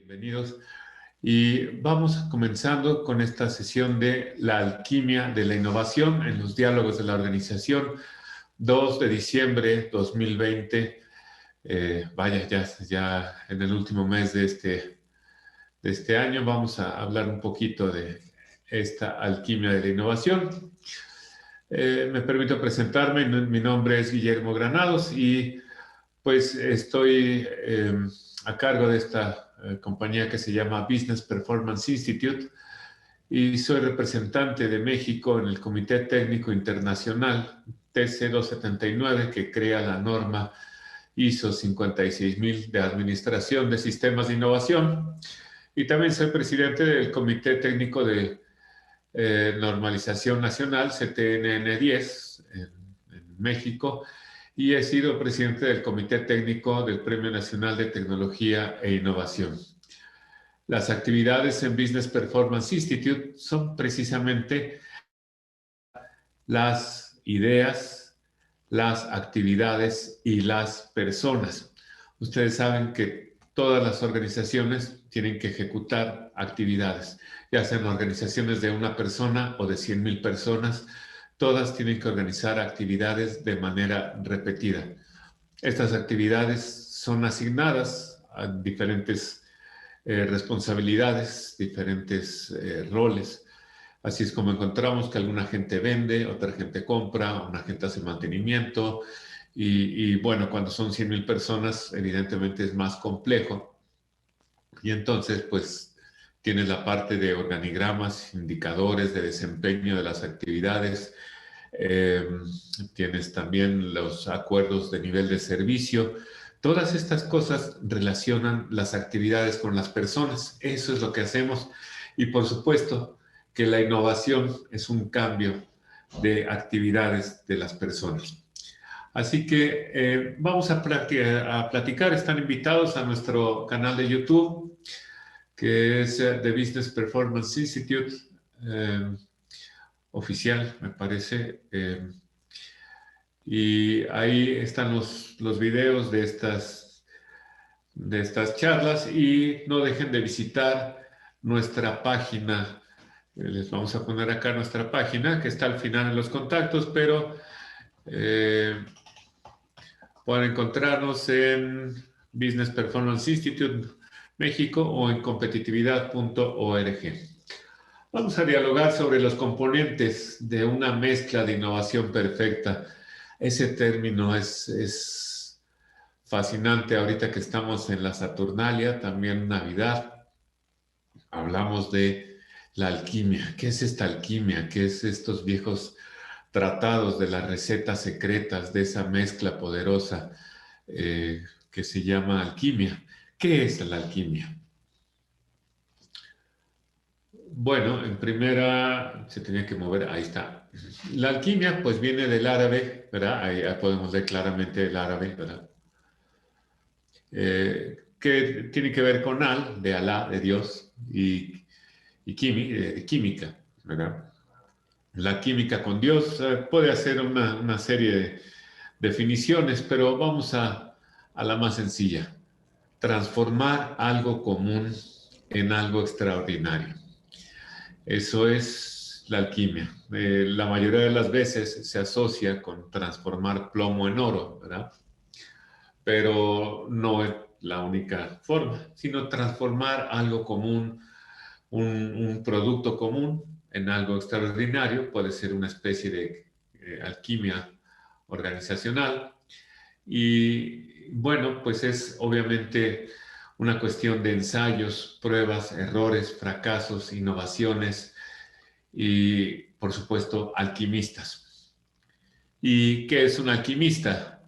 Bienvenidos. Y vamos comenzando con esta sesión de la alquimia de la innovación en los diálogos de la organización, 2 de diciembre 2020. Vaya, ya en el último mes de este año vamos a hablar un poquito de esta alquimia de la innovación. Me permito presentarme, mi nombre es Guillermo Granados y pues estoy a cargo de esta compañía que se llama Business Performance Institute y soy representante de México en el Comité Técnico Internacional TC279 que crea la norma ISO 56000 de Administración de Sistemas de Innovación. Y también soy presidente del Comité Técnico de Normalización Nacional, CTNN10, en México, y he sido presidente del Comité Técnico del Premio Nacional de Tecnología e Innovación. Las actividades en Business Performance Institute son precisamente las ideas, las actividades y las personas. Ustedes saben que todas las organizaciones tienen que ejecutar actividades, ya sean organizaciones de una persona o de 100,000 personas, todas tienen que organizar actividades de manera repetida. Estas actividades son asignadas a diferentes responsabilidades, diferentes roles. Así es como encontramos que alguna gente vende, otra gente compra, una gente hace mantenimiento y bueno, cuando son 100,000 personas, evidentemente es más complejo. Y entonces, pues, tienes la parte de organigramas, indicadores de desempeño de las actividades, tienes también los acuerdos de nivel de servicio. Todas estas cosas relacionan las actividades con las personas. Eso es lo que hacemos. Y por supuesto que la innovación es un cambio de actividades de las personas. Así que vamos a platicar. Están invitados a nuestro canal de YouTube, que es The Business Performance Institute, oficial, me parece. Y ahí están los videos de estas charlas y no dejen de visitar nuestra página. Les vamos a poner acá nuestra página que está al final en los contactos, pero pueden encontrarnos en Business Performance Institute México o en competitividad.org. Vamos a dialogar sobre los componentes de una mezcla de innovación perfecta. Ese término es fascinante ahorita que estamos en la Saturnalia, también Navidad. Hablamos de la alquimia. ¿Qué es esta alquimia? ¿Qué es estos viejos tratados de las recetas secretas de esa mezcla poderosa que se llama alquimia? ¿Qué es la alquimia? Bueno, en primera se tenía que mover, ahí está. La alquimia pues viene del árabe, ¿verdad? Ahí podemos ver claramente el árabe, ¿verdad? Que tiene que ver con al, de Alá, de Dios, y química, ¿verdad? La química con Dios puede hacer una serie de definiciones, pero vamos a la más sencilla. Transformar algo común en algo extraordinario. Eso es la alquimia. La mayoría de las veces se asocia con transformar plomo en oro, ¿verdad? Pero no es la única forma, sino transformar algo común, un producto común en algo extraordinario. Puede ser una especie de alquimia organizacional. Y bueno, pues es obviamente una cuestión de ensayos, pruebas, errores, fracasos, innovaciones y, por supuesto, alquimistas. ¿Y qué es un alquimista?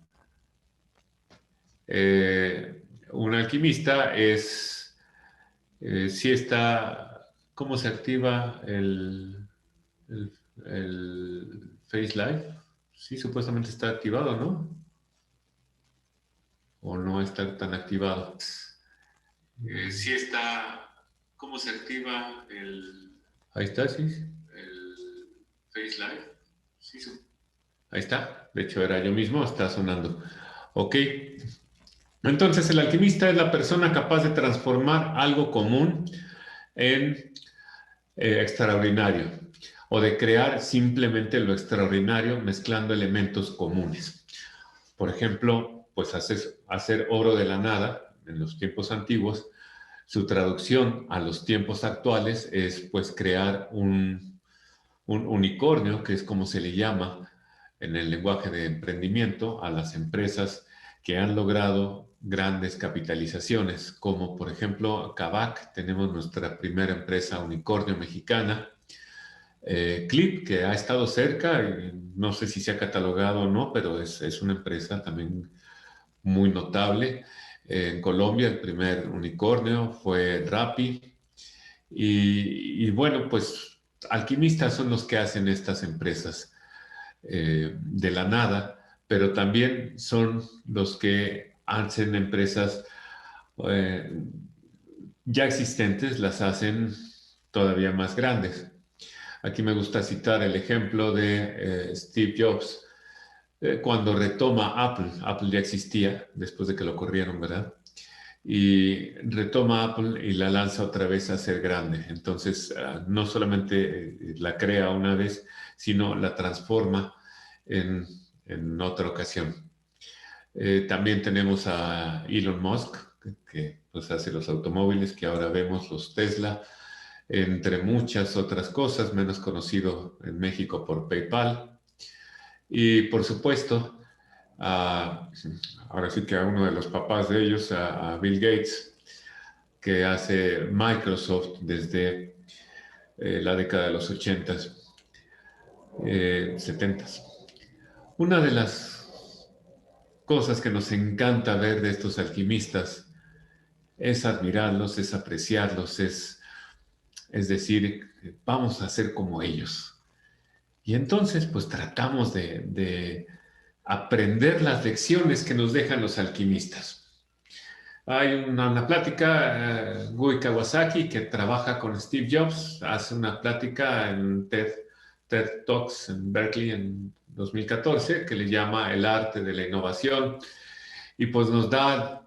Un alquimista es, si está, ¿cómo se activa el, el Face Live? Sí, supuestamente está activado, ¿no? ¿O no está tan activado? Sí está, ¿cómo se activa el... Ahí está, sí. El Face Live. Sí. Ahí está. De hecho, era yo mismo, está sonando. Ok. Entonces, el alquimista es la persona capaz de transformar algo común en extraordinario o de crear simplemente lo extraordinario mezclando elementos comunes. Por ejemplo, pues hacer oro de la nada en los tiempos antiguos, su traducción a los tiempos actuales es pues crear un unicornio, que es como se le llama en el lenguaje de emprendimiento a las empresas que han logrado grandes capitalizaciones, como por ejemplo Kavak, tenemos nuestra primera empresa unicornio mexicana, Clip, que ha estado cerca, no sé si se ha catalogado o no, pero es una empresa también muy notable. En Colombia el primer unicornio fue Rappi y bueno, pues alquimistas son los que hacen estas empresas de la nada, pero también son los que hacen empresas eh, ya existentes, las hacen todavía más grandes. Aquí me gusta citar el ejemplo de Steve Jobs, cuando retoma Apple. Apple ya existía después de que lo corrieron, ¿verdad? Y retoma Apple y la lanza otra vez a ser grande. Entonces, no solamente la crea una vez, sino la transforma en, en otra ocasión. También tenemos a Elon Musk, que pues, hace los automóviles, que ahora vemos los Tesla, entre muchas otras cosas, menos conocido en México por PayPal. Y por supuesto, a, ahora sí que a uno de los papás de ellos, a Bill Gates, que hace Microsoft desde la década de los 80s, 70s. Una de las cosas que nos encanta ver de estos alquimistas es admirarlos, es apreciarlos, es decir, vamos a ser como ellos. Y entonces, pues tratamos de aprender las lecciones que nos dejan los alquimistas. Hay una plática, Gui Kawasaki, que trabaja con Steve Jobs, hace una plática en TED Talks en Berkeley en 2014, que le llama El arte de la innovación, y pues nos da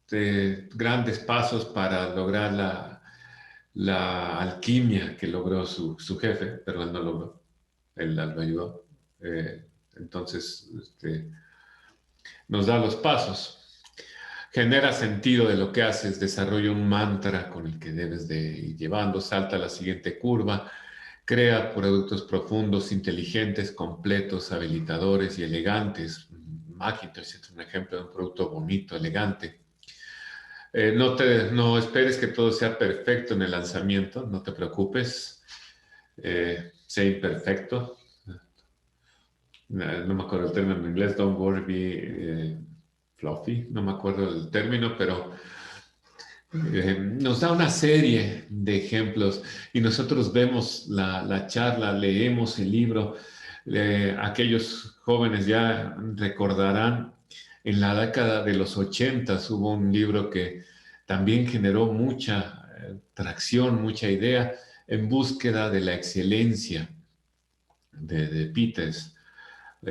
grandes pasos para lograr la alquimia que logró su jefe, pero él no logró, él lo ayudó. Entonces, nos da los pasos. Genera sentido de lo que haces, desarrolla un mantra con el que debes de ir llevando, salta a la siguiente curva, crea productos profundos, inteligentes, completos, habilitadores y elegantes. Macintosh es un ejemplo de un producto bonito, elegante. No esperes que todo sea perfecto en el lanzamiento, no te preocupes, sea imperfecto. No me acuerdo el término en inglés, don't worry, be fluffy, no me acuerdo del término, pero nos da una serie de ejemplos y nosotros vemos la charla, leemos el libro. Aquellos jóvenes ya recordarán, en la década de los 80 hubo un libro que también generó mucha tracción, mucha idea en búsqueda de la excelencia de Peters.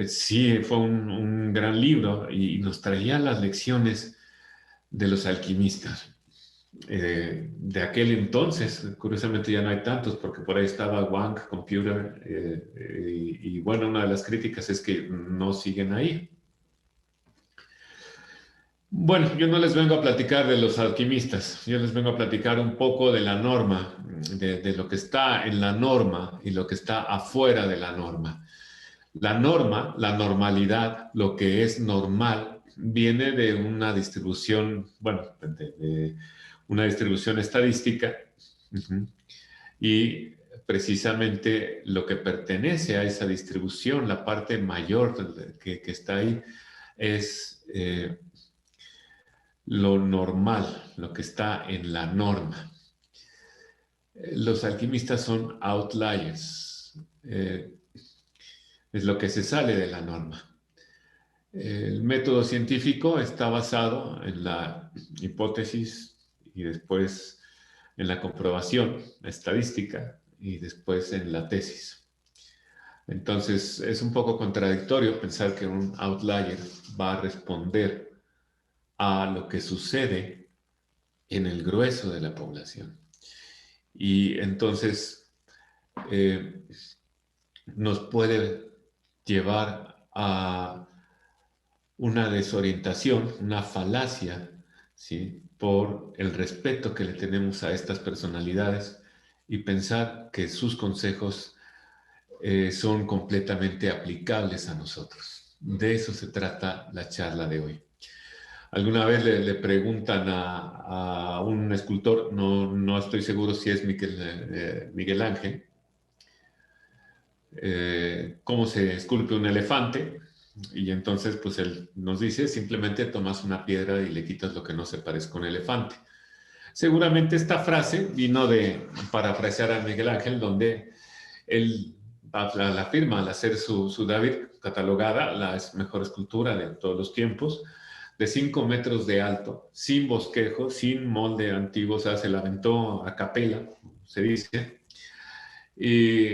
Sí, fue un gran libro y nos traía las lecciones de los alquimistas de aquel entonces. Curiosamente ya no hay tantos porque por ahí estaba Wang Computer y bueno, una de las críticas es que no siguen ahí. Bueno, yo no les vengo a platicar de los alquimistas, yo les vengo a platicar un poco de la norma, de lo que está en la norma y lo que está afuera de la norma. La norma, la normalidad, lo que es normal, viene de una distribución, bueno, de una distribución estadística. Uh-huh. Y precisamente lo que pertenece a esa distribución, la parte mayor que está ahí, es lo normal, lo que está en la norma. Los alquimistas son outliers, es lo que se sale de la norma. El método científico está basado en la hipótesis y después en la comprobación estadística y después en la tesis. Entonces es un poco contradictorio pensar que un outlier va a responder a lo que sucede en el grueso de la población. Y entonces nos puede llevar a una desorientación, una falacia, ¿sí? Por el respeto que le tenemos a estas personalidades y pensar que sus consejos son completamente aplicables a nosotros. De eso se trata la charla de hoy. Alguna vez le preguntan a un escultor, no estoy seguro si es Miguel Ángel, cómo se esculpe un elefante. Y entonces, pues él nos dice, simplemente tomas una piedra y le quitas lo que no se parezca a un elefante. Seguramente esta frase vino de parafrasear a Miguel Ángel, donde él la afirma al hacer su David catalogada, la mejor escultura de todos los tiempos, de 5 metros de alto, sin bosquejo, sin molde antiguo, o sea, se la aventó a capela, se dice. Y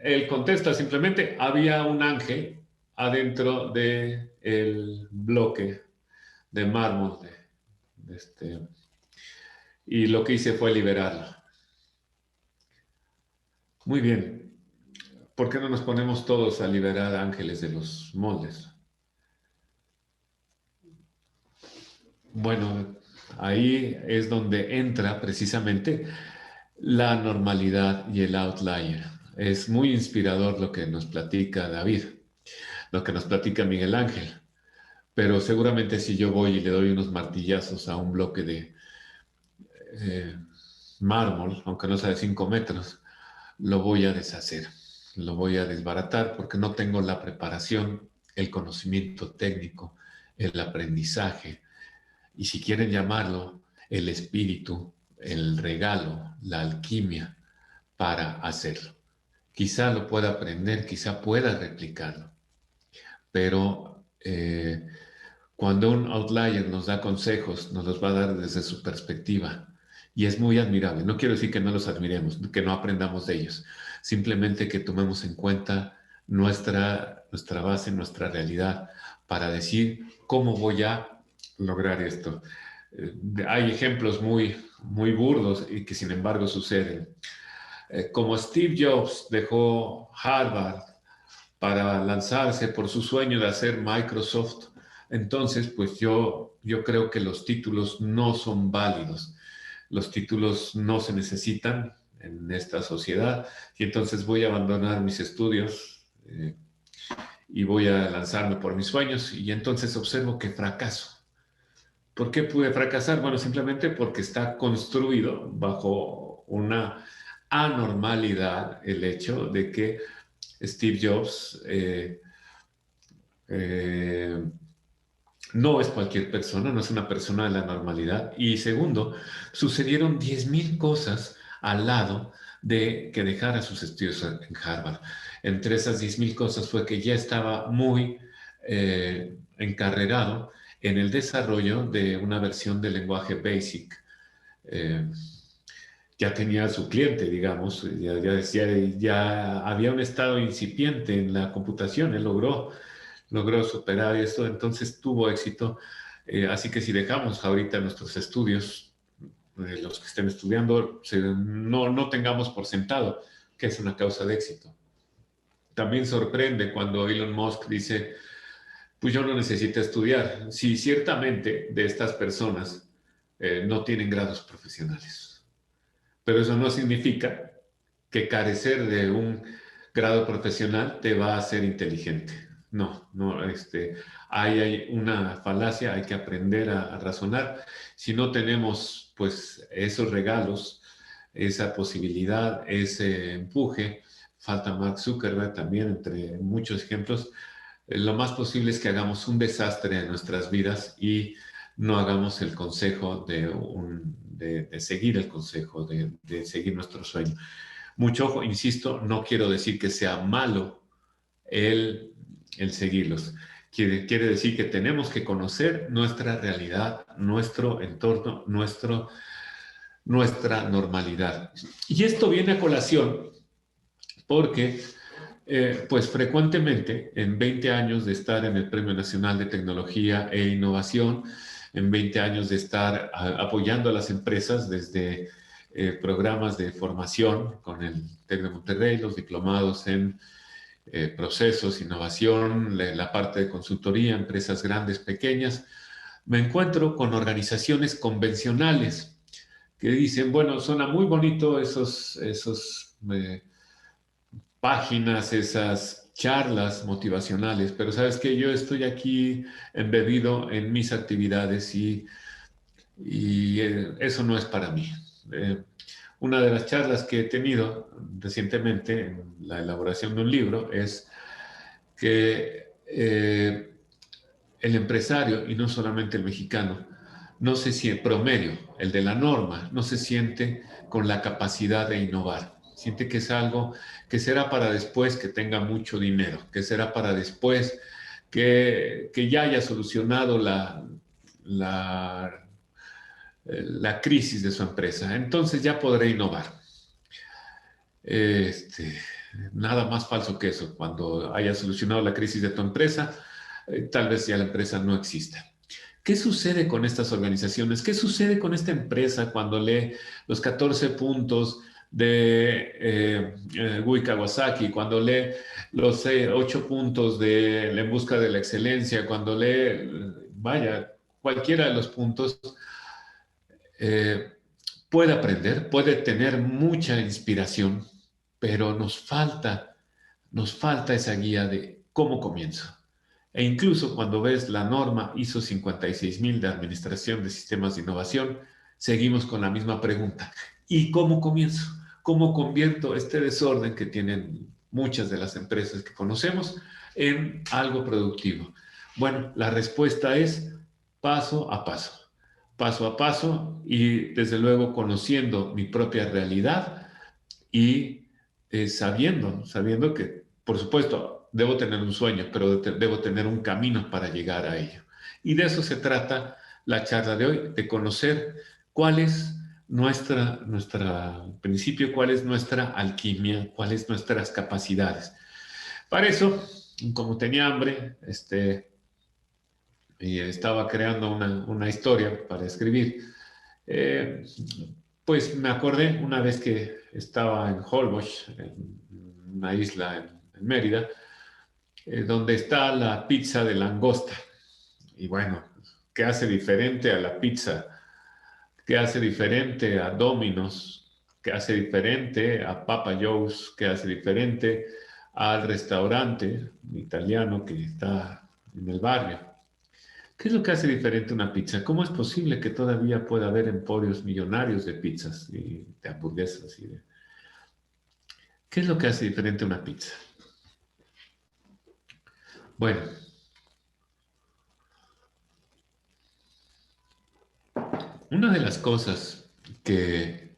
él contesta simplemente, había un ángel adentro del bloque de mármol y lo que hice fue liberarlo. Muy bien. ¿Por qué no nos ponemos todos a liberar ángeles de los moldes? Bueno, ahí es donde entra precisamente la normalidad y el outlier. Es muy inspirador lo que nos platica David, lo que nos platica Miguel Ángel. Pero seguramente si yo voy y le doy unos martillazos a un bloque de eh, mármol, aunque no sea de 5 metros, lo voy a deshacer, lo voy a desbaratar porque no tengo la preparación, el conocimiento técnico, el aprendizaje y si quieren llamarlo, el espíritu, el regalo, la alquimia para hacerlo. Quizá lo pueda aprender, quizá pueda replicarlo, pero cuando un outlier nos da consejos, nos los va a dar desde su perspectiva y es muy admirable. No quiero decir que no los admiremos, que no aprendamos de ellos, simplemente que tomemos en cuenta nuestra base, nuestra realidad para decir cómo voy a lograr esto. Hay ejemplos muy burdos y que sin embargo suceden. Como Steve Jobs dejó Harvard para lanzarse por su sueño de hacer Microsoft, entonces pues yo creo que los títulos no son válidos. Los títulos no se necesitan en esta sociedad y entonces voy a abandonar mis estudios y voy a lanzarme por mis sueños y entonces observo que fracaso. ¿Por qué pude fracasar? Bueno, simplemente porque está construido bajo una anormalidad el hecho de que Steve Jobs no es cualquier persona, no es una persona de la normalidad. Y segundo, sucedieron 10,000 cosas al lado de que dejara sus estudios en Harvard. Entre esas 10,000 cosas fue que ya estaba muy encarrerado en el desarrollo de una versión del lenguaje BASIC. Eh, ya tenía a su cliente, digamos, ya había un estado incipiente en la computación, él logró superar esto, entonces tuvo éxito. Así que si dejamos ahorita nuestros estudios, los que estén estudiando, no tengamos por sentado que es una causa de éxito. También sorprende cuando Elon Musk dice, pues yo no necesito estudiar. Sí, ciertamente de estas personas no tienen grados profesionales, pero eso no significa que carecer de un grado profesional te va a hacer inteligente. No, hay una falacia, hay que aprender a razonar. Si no tenemos, pues, esos regalos, esa posibilidad, ese empuje, falta Mark Zuckerberg también, entre muchos ejemplos, lo más posible es que hagamos un desastre en nuestras vidas y no hagamos el consejo de seguir el consejo, de seguir nuestro sueño. Mucho ojo, insisto, no quiero decir que sea malo el seguirlos. Quiere decir que tenemos que conocer nuestra realidad, nuestro entorno, nuestra normalidad. Y esto viene a colación porque, pues frecuentemente, en 20 años de estar en el Premio Nacional de Tecnología e Innovación, en 20 años de estar apoyando a las empresas desde programas de formación con el TEC de Monterrey, los diplomados en procesos, innovación, la parte de consultoría, empresas grandes, pequeñas. Me encuentro con organizaciones convencionales que dicen, bueno, suena muy bonito esos páginas, esas charlas motivacionales, pero sabes que yo estoy aquí embebido en mis actividades y eso no es para mí. Eh, una de las charlas que he tenido recientemente en la elaboración de un libro es que el empresario, y no solamente el mexicano, no se siente, promedio, el de la norma, no se siente con la capacidad de innovar. Siente que es algo que será para después que tenga mucho dinero, que será para después que ya haya solucionado la, la crisis de su empresa. Entonces ya podré innovar. Este, nada más falso que eso. Cuando hayas solucionado la crisis de tu empresa, tal vez ya la empresa no exista. ¿Qué sucede con estas organizaciones? ¿Qué sucede con esta empresa cuando lee los 14 puntos de Gui Kawasaki, cuando lee los 8 puntos de En busca de la excelencia, cuando lee, vaya, cualquiera de los puntos? Eh, puede aprender, puede tener mucha inspiración, pero nos falta esa guía de cómo comienzo. E incluso cuando ves la norma ISO 56000 de Administración de Sistemas de Innovación, seguimos con la misma pregunta. ¿Y cómo comienzo? ¿Cómo convierto este desorden que tienen muchas de las empresas que conocemos en algo productivo? Bueno, la respuesta es paso a paso, paso a paso y desde luego conociendo mi propia realidad y sabiendo que, por supuesto, debo tener un sueño, pero debo tener un camino para llegar a ello. Y de eso se trata la charla de hoy, de conocer cuál es nuestra principio, cuál es nuestra alquimia, cuáles nuestras capacidades. Para eso, como tenía hambre, y estaba creando una historia para escribir, eh, pues me acordé una vez que estaba en Holbox, en una isla en Mérida, donde está la pizza de langosta. Y bueno, ¿qué hace diferente a la pizza? ¿Qué hace diferente a Domino's? ¿Qué hace diferente a Papa Joe's? ¿Qué hace diferente al restaurante italiano que está en el barrio? ¿Qué es lo que hace diferente una pizza? ¿Cómo es posible que todavía pueda haber emporios millonarios de pizzas y de hamburguesas? ¿Qué es lo que hace diferente una pizza? Bueno, una de las cosas que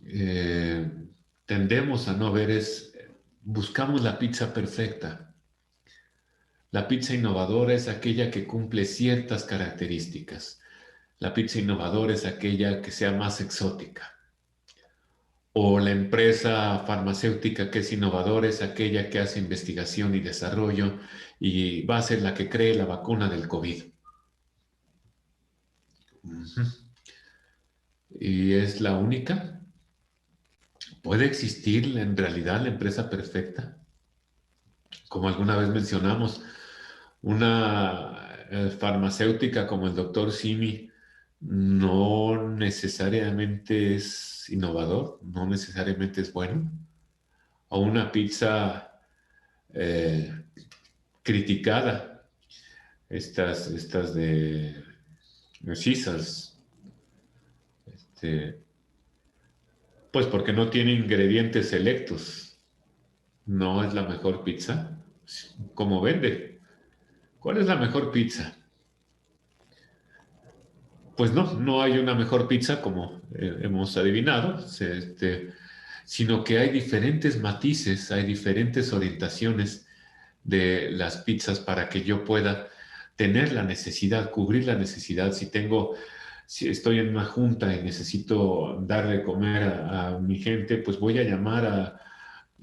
eh, tendemos a no ver es buscamos la pizza perfecta. La pizza innovadora es aquella que cumple ciertas características. La pizza innovadora es aquella que sea más exótica. O la empresa farmacéutica que es innovadora es aquella que hace investigación y desarrollo y va a ser la que cree la vacuna del COVID. Ujú. ¿Y es la única? ¿Puede existir en realidad la empresa perfecta? Como alguna vez mencionamos, una farmacéutica como el doctor Simi no necesariamente es innovador, no necesariamente es bueno. O una pizza eh, criticada, estas de Caesars, pues porque no tiene ingredientes selectos, no es la mejor pizza. ¿Cómo vende? ¿Cuál es la mejor pizza? Pues no hay una mejor pizza como hemos adivinado, sino que hay diferentes matices, hay diferentes orientaciones de las pizzas para que yo pueda tener la necesidad, cubrir la necesidad. Si estoy en una junta y necesito dar de comer a mi gente, pues voy a llamar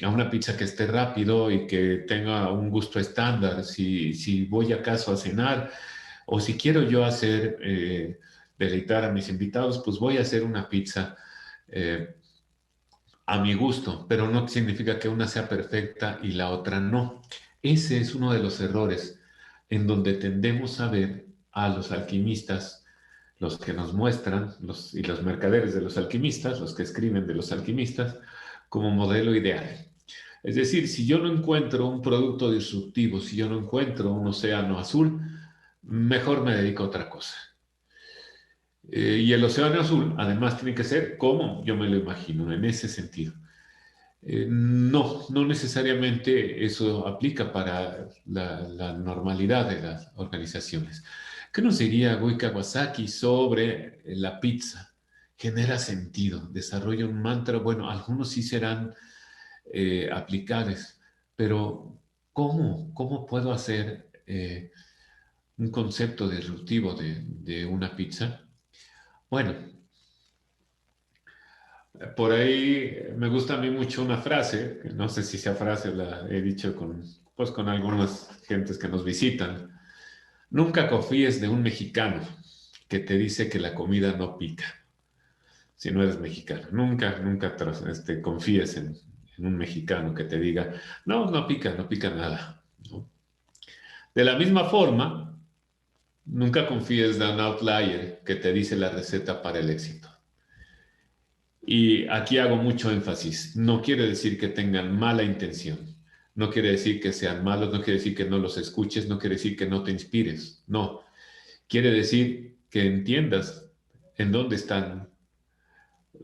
a una pizza que esté rápido y que tenga un gusto estándar. Si voy acaso a cenar, O si quiero yo hacer, deleitar a mis invitados, pues voy a hacer una pizza eh, a mi gusto, pero no significa que una sea perfecta y la otra no. Ese es uno de los errores en donde tendemos a ver a los alquimistas, los que nos muestran, y los mercaderes de los alquimistas, los que escriben de los alquimistas, como modelo ideal. Es decir, si yo no encuentro un producto disruptivo, si yo no encuentro un océano azul, mejor me dedico a otra cosa. Y el océano azul, además, tiene que ser como yo me lo imagino, en ese sentido. No necesariamente eso aplica para la normalidad de las organizaciones. ¿Qué nos diría Gui Kawasaki sobre la pizza? Genera sentido, desarrolla un mantra. Bueno, algunos sí serán aplicables, pero ¿cómo puedo hacer un concepto disruptivo de una pizza? Bueno, por ahí me gusta a mí mucho una frase, que no sé si sea frase, la he dicho pues con algunas gentes que nos visitan. Nunca confíes de un mexicano que te dice que la comida no pica, si no eres mexicano. Nunca confíes en un mexicano que te diga, no, no pica nada, ¿no? De la misma forma, nunca confíes de un outlier que te dice la receta para el éxito. Y aquí hago mucho énfasis. No quiere decir que tengan mala intención. No quiere decir que sean malos, no quiere decir que no los escuches, no quiere decir que no te inspires. No. Quiere decir que entiendas en dónde están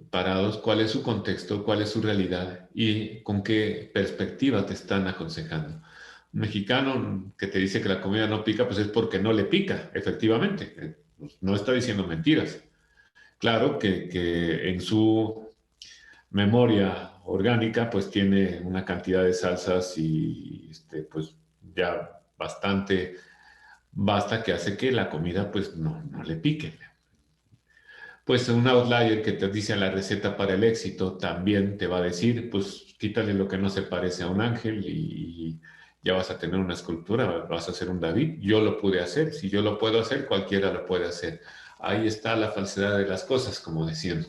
parados, cuál es su contexto, cuál es su realidad y con qué perspectiva te están aconsejando. Un mexicano que te dice que la comida no pica, pues es porque no le pica, efectivamente. No está diciendo mentiras. Claro que en su memoria orgánica, pues tiene una cantidad de salsas y pues ya basta que hace que la comida pues no le pique. Pues un outlier que te dice la receta para el éxito también te va a decir, pues quítale lo que no se parece a un ángel y ya vas a tener una escultura, vas a hacer un David. Yo lo pude hacer, si yo lo puedo hacer, cualquiera lo puede hacer. Ahí está la falsedad de las cosas, como decían.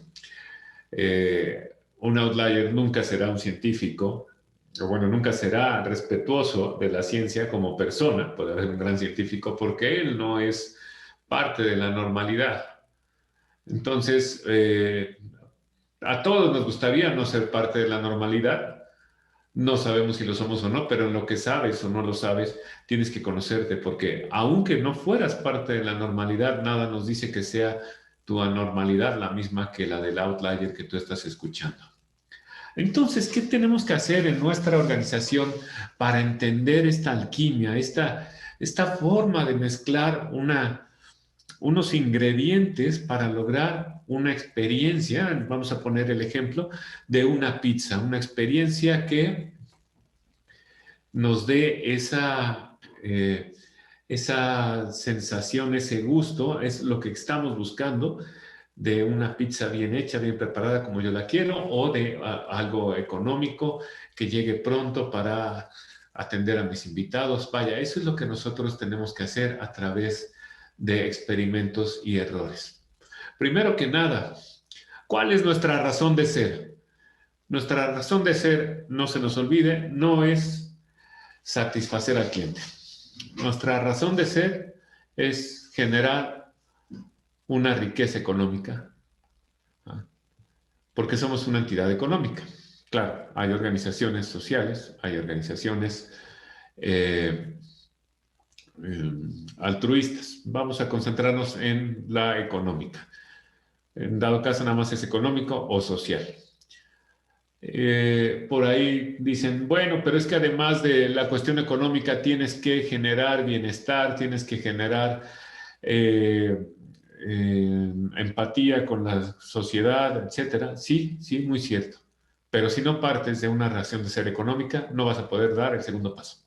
Un outlier nunca será un científico, o bueno, nunca será respetuoso de la ciencia como persona, puede haber un gran científico, porque él no es parte de la normalidad. Entonces, a todos nos gustaría no ser parte de la normalidad. No sabemos si lo somos o no, pero en lo que sabes o no lo sabes, tienes que conocerte, porque aunque no fueras parte de la normalidad, nada nos dice que sea tu anormalidad la misma que la del outlier que tú estás escuchando. Entonces, ¿qué tenemos que hacer en nuestra organización para entender esta alquimia, esta forma de mezclar unos ingredientes para lograr una experiencia? Vamos a poner el ejemplo de una pizza, una experiencia que nos dé esa sensación, ese gusto, es lo que estamos buscando de una pizza bien hecha, bien preparada como yo la quiero, o de algo económico que llegue pronto para atender a mis invitados. Vaya, eso es lo que nosotros tenemos que hacer a través de experimentos y errores. Primero que nada, ¿cuál es nuestra razón de ser? Nuestra razón de ser, no se nos olvide, no es satisfacer al cliente. Nuestra razón de ser es generar una riqueza económica, ¿ah? Porque somos una entidad económica. Claro, hay organizaciones sociales, hay organizaciones eh, altruistas. Vamos a concentrarnos en la económica. En dado caso, nada más es económico o social. Por ahí dicen, bueno, pero es que además de la cuestión económica tienes que generar bienestar, tienes que generar eh, empatía con la sociedad, etcétera. Sí, sí, muy cierto. Pero si no partes de una razón de ser económica, no vas a poder dar el segundo paso.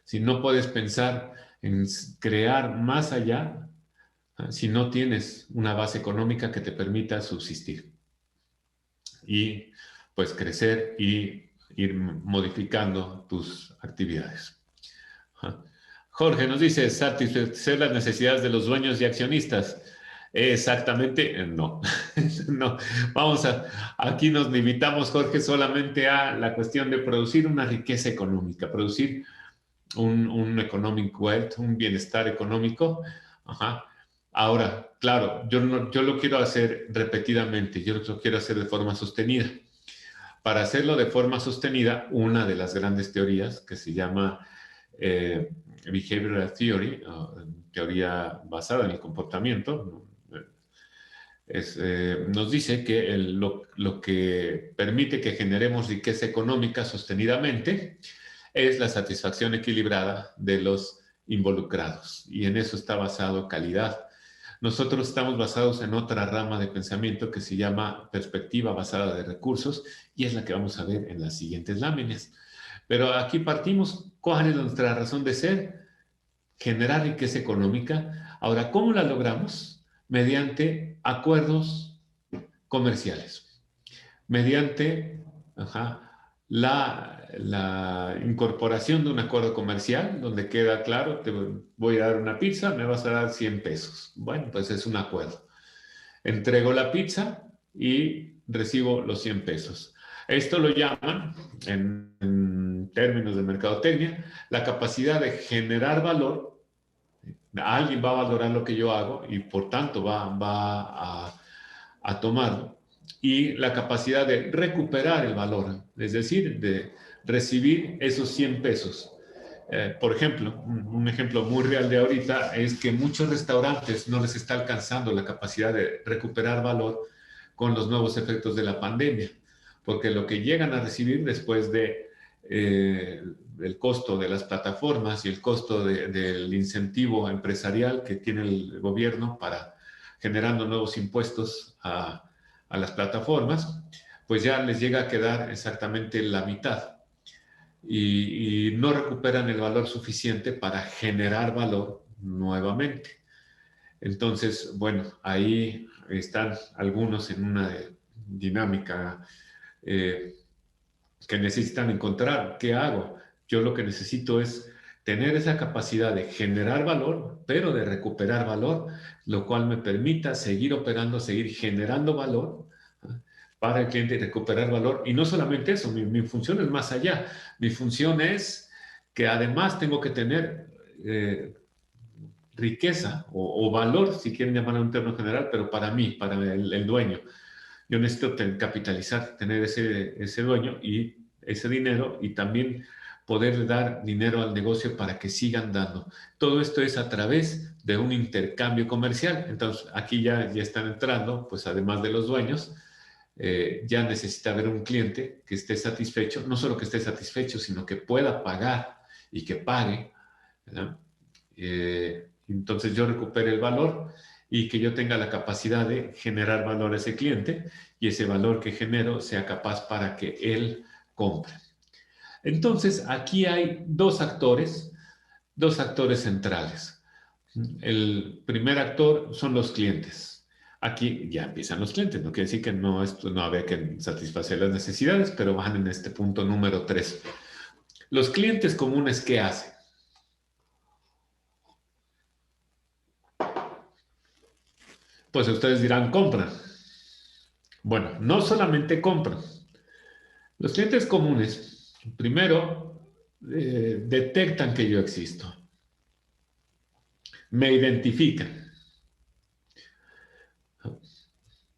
Si no puedes pensar en crear más allá, si no tienes una base económica que te permita subsistir y pues crecer y ir modificando tus actividades. Jorge nos dice, satisfacer las necesidades de los dueños y accionistas. Exactamente, no. No, aquí nos limitamos, Jorge, solamente a la cuestión de producir una riqueza económica, producir un economic wealth, un bienestar económico. Ajá. Ahora, claro, yo lo quiero hacer repetidamente, yo lo quiero hacer de forma sostenida. Para hacerlo de forma sostenida, una de las grandes teorías que se llama Behavioral Theory, teoría basada en el comportamiento, nos dice que lo que permite que generemos riqueza económica sostenidamente es la satisfacción equilibrada de los involucrados. Y en eso está basado calidad. Nosotros estamos basados en otra rama de pensamiento que se llama perspectiva basada de recursos y es la que vamos a ver en las siguientes láminas. Pero aquí partimos, ¿cuál es nuestra razón de ser? Generar riqueza económica. Ahora, ¿cómo la logramos? Mediante acuerdos comerciales, mediante la incorporación de un acuerdo comercial donde queda claro, te voy a dar una pizza, me vas a dar 100 pesos. Bueno, pues es un acuerdo. Entrego la pizza y recibo los 100 pesos. Esto lo llaman, en términos de mercadotecnia, la capacidad de generar valor. Alguien va a valorar lo que yo hago y por tanto va a tomarlo. Y la capacidad de recuperar el valor, es decir, de recibir esos 100 pesos. Por ejemplo, un ejemplo muy real de ahorita es que muchos restaurantes no les está alcanzando la capacidad de recuperar valor con los nuevos efectos de la pandemia, porque lo que llegan a recibir después de el costo de las plataformas y el costo del incentivo empresarial que tiene el gobierno para generando nuevos impuestos a las plataformas, pues ya les llega a quedar exactamente la mitad y no recuperan el valor suficiente para generar valor nuevamente. Entonces, bueno, ahí están algunos en una dinámica que necesitan encontrar. ¿Qué hago? Yo lo que necesito es tener esa capacidad de generar valor, pero de recuperar valor, lo cual me permita seguir operando, seguir generando valor para el cliente y recuperar valor. Y no solamente eso, mi función es más allá. Mi función es que además tengo que tener riqueza o valor, si quieren llamarlo en un término general, pero para mí, para el dueño. Yo necesito capitalizar, tener ese dueño y ese dinero y también poder dar dinero al negocio para que sigan dando. Todo esto es a través de un intercambio comercial. Entonces, aquí ya están entrando, pues además de los dueños, ya necesita haber un cliente que esté satisfecho, no solo que esté satisfecho, sino que pueda pagar y que pague, ¿verdad? Entonces yo recupere el valor y que yo tenga la capacidad de generar valor a ese cliente y ese valor que genero sea capaz para que él compre. Entonces aquí hay dos actores centrales. El primer actor son los clientes. Aquí ya empiezan los clientes, no quiere decir que no había que satisfacer las necesidades, pero van en este punto número 3. Los clientes comunes, ¿qué hacen? Pues ustedes dirán, compran. Bueno, no solamente compran. Los clientes comunes, primero, detectan que yo existo, me identifican,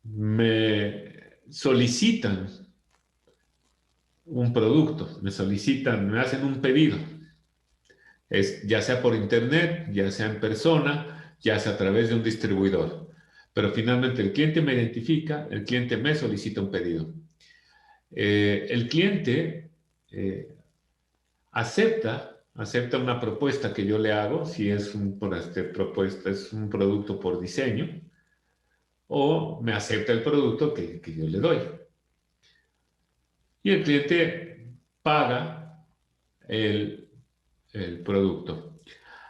me solicitan un producto, me hacen un pedido. Ya sea por internet, ya sea en persona, ya sea a través de un distribuidor. Pero finalmente el cliente me identifica, el cliente me solicita un pedido. El cliente acepta una propuesta que yo le hago, si es propuesta, es un producto por diseño, o me acepta el producto que yo le doy. Y el cliente paga el, el producto.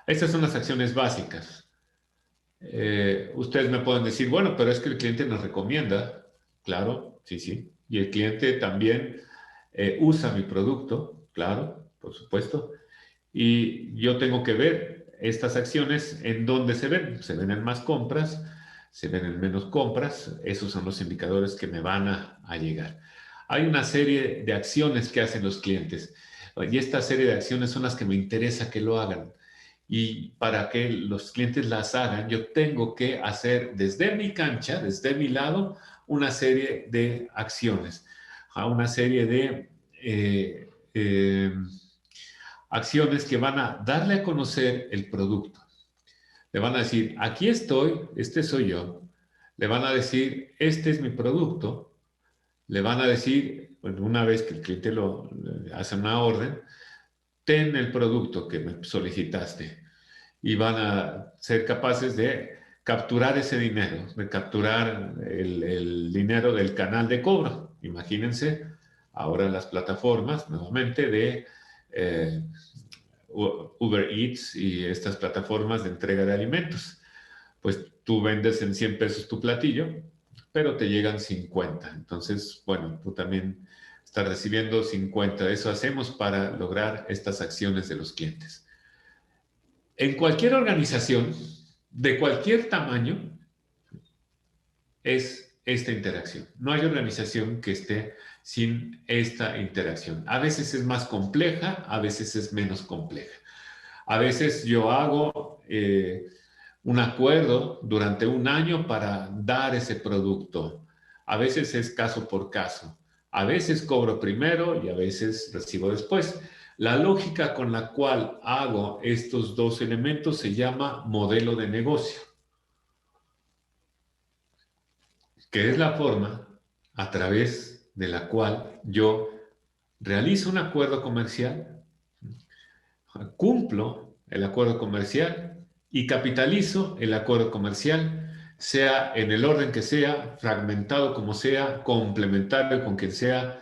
Estas son las acciones básicas. Ustedes me pueden decir, bueno, pero es que el cliente nos recomienda. Claro, sí, sí. Y el cliente también usa mi producto, claro, por supuesto. Y yo tengo que ver estas acciones, ¿en dónde se ven? Se ven en más compras, se ven en menos compras. Esos son los indicadores que me van a llegar. Hay una serie de acciones que hacen los clientes y esta serie de acciones son las que me interesa que lo hagan. Y para que los clientes las hagan, yo tengo que hacer desde mi cancha, desde mi lado, una serie de acciones, una serie de acciones que van a darle a conocer el producto. Le van a decir, aquí estoy, este soy yo. Le van a decir, este es mi producto. Le van a decir, bueno, una vez que el cliente lo hace una orden, ten el producto que me solicitaste. Y van a ser capaces de capturar ese dinero, de capturar el dinero del canal de cobro. Imagínense ahora las plataformas nuevamente de Uber Eats y estas plataformas de entrega de alimentos. Pues tú vendes en 100 pesos tu platillo, pero te llegan 50. Entonces, bueno, tú también estás recibiendo 50. Eso hacemos para lograr estas acciones de los clientes. En cualquier organización, de cualquier tamaño, es esta interacción. No hay organización que esté sin esta interacción. A veces es más compleja, a veces es menos compleja. A veces yo hago un acuerdo durante un año para dar ese producto. A veces es caso por caso. A veces cobro primero y a veces recibo después. La lógica con la cual hago estos dos elementos se llama modelo de negocio, que es la forma a través de la cual yo realizo un acuerdo comercial, cumplo el acuerdo comercial y capitalizo el acuerdo comercial, sea en el orden que sea, fragmentado como sea, complementario con quien sea,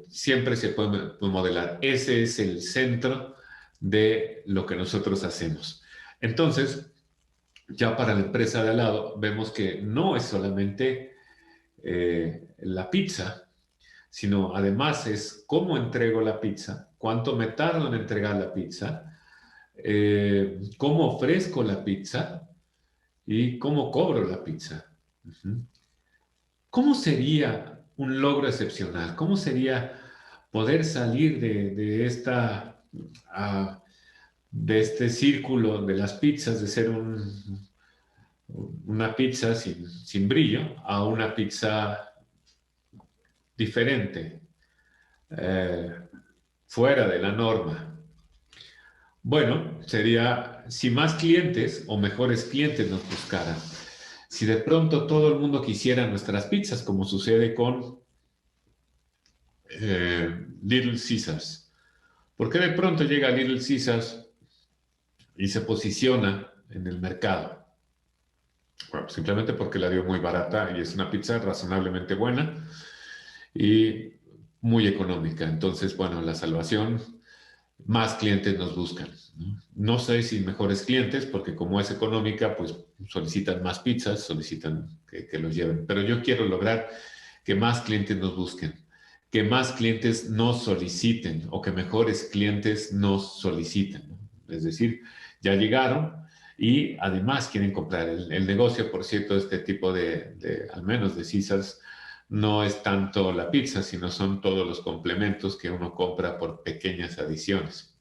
siempre se puede modelar. Ese es el centro de lo que nosotros hacemos. Entonces, ya para la empresa de al lado, vemos que no es solamente la pizza, sino además es cómo entrego la pizza, cuánto me tardo en entregar la pizza, cómo ofrezco la pizza y cómo cobro la pizza. Uh-huh. ¿Cómo sería un logro excepcional? ¿Cómo sería poder salir de de este círculo de las pizzas, de ser una pizza sin brillo a una pizza diferente, eh, fuera de la norma? Bueno, sería si más clientes o mejores clientes nos buscaran. Si de pronto todo el mundo quisiera nuestras pizzas, como sucede con Little Caesars. ¿Por qué de pronto llega Little Caesars y se posiciona en el mercado? Bueno, simplemente porque la dio muy barata y es una pizza razonablemente buena y muy económica. Entonces, bueno, la salvación, más clientes nos buscan. No sé si mejores clientes, porque como es económica, pues solicitan más pizzas, solicitan que los lleven. Pero yo quiero lograr que más clientes nos busquen, que más clientes nos soliciten o que mejores clientes nos soliciten. Es decir, ya llegaron y además quieren comprar. El negocio, por cierto, este tipo al menos de Caesars, no es tanto la pizza, sino son todos los complementos que uno compra por pequeñas adiciones.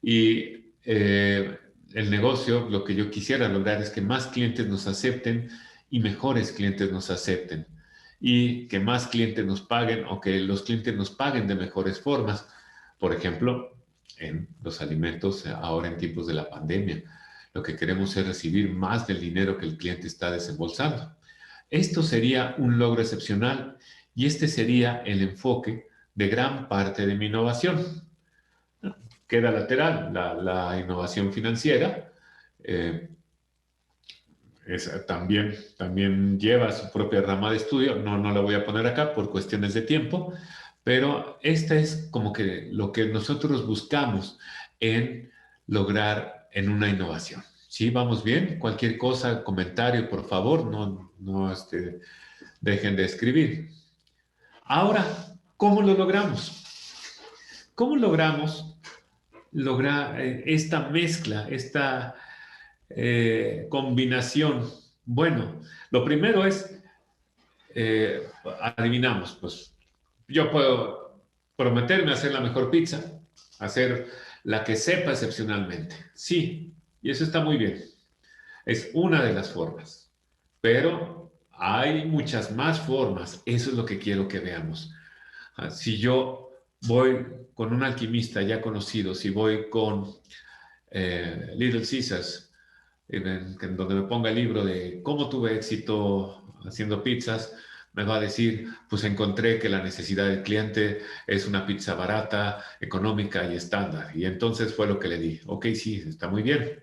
Y el negocio, lo que yo quisiera lograr es que más clientes nos acepten y mejores clientes nos acepten. Y que más clientes nos paguen o que los clientes nos paguen de mejores formas. Por ejemplo, en los alimentos ahora en tiempos de la pandemia. Lo que queremos es recibir más del dinero que el cliente está desembolsando. Esto sería un logro excepcional y este sería el enfoque de gran parte de mi innovación. Queda lateral la innovación financiera. Eh, también lleva su propia rama de estudio. No la voy a poner acá por cuestiones de tiempo, pero esta es como que lo que nosotros buscamos en lograr en una innovación. ¿Sí? ¿Vamos bien? Cualquier cosa, comentario, por favor, no dejen de escribir. Ahora, ¿cómo lo logramos? ¿Cómo logramos lograr esta mezcla, esta combinación? Bueno, lo primero es, adivinamos, pues yo puedo prometerme hacer la mejor pizza, hacer la que sepa excepcionalmente. Sí, y eso está muy bien. Es una de las formas, pero hay muchas más formas. Eso es lo que quiero que veamos. Si yo voy con un alquimista ya conocido, si voy con Little Caesars, en donde me ponga el libro de cómo tuve éxito haciendo pizzas, me va a decir, pues encontré que la necesidad del cliente es una pizza barata, económica y estándar. Y entonces fue lo que le di. Ok, sí, está muy bien,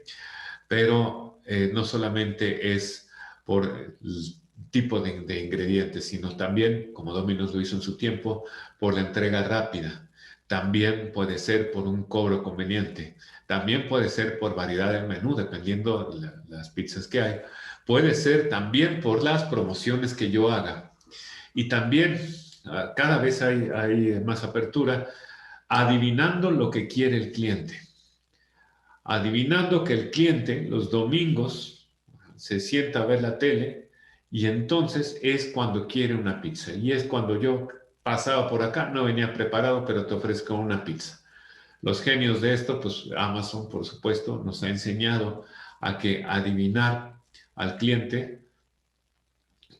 pero no solamente es por el tipo de ingredientes, sino también, como Domino's lo hizo en su tiempo, por la entrega rápida. También puede ser por un cobro conveniente. También puede ser por variedad del menú, dependiendo de las pizzas que hay. Puede ser también por las promociones que yo haga. Y también, cada vez hay más apertura, adivinando lo que quiere el cliente, adivinando que el cliente los domingos se sienta a ver la tele y entonces es cuando quiere una pizza. Y es cuando yo pasaba por acá, no venía preparado, pero te ofrezco una pizza. Los genios de esto, pues Amazon, por supuesto, nos ha enseñado a que adivinar al cliente,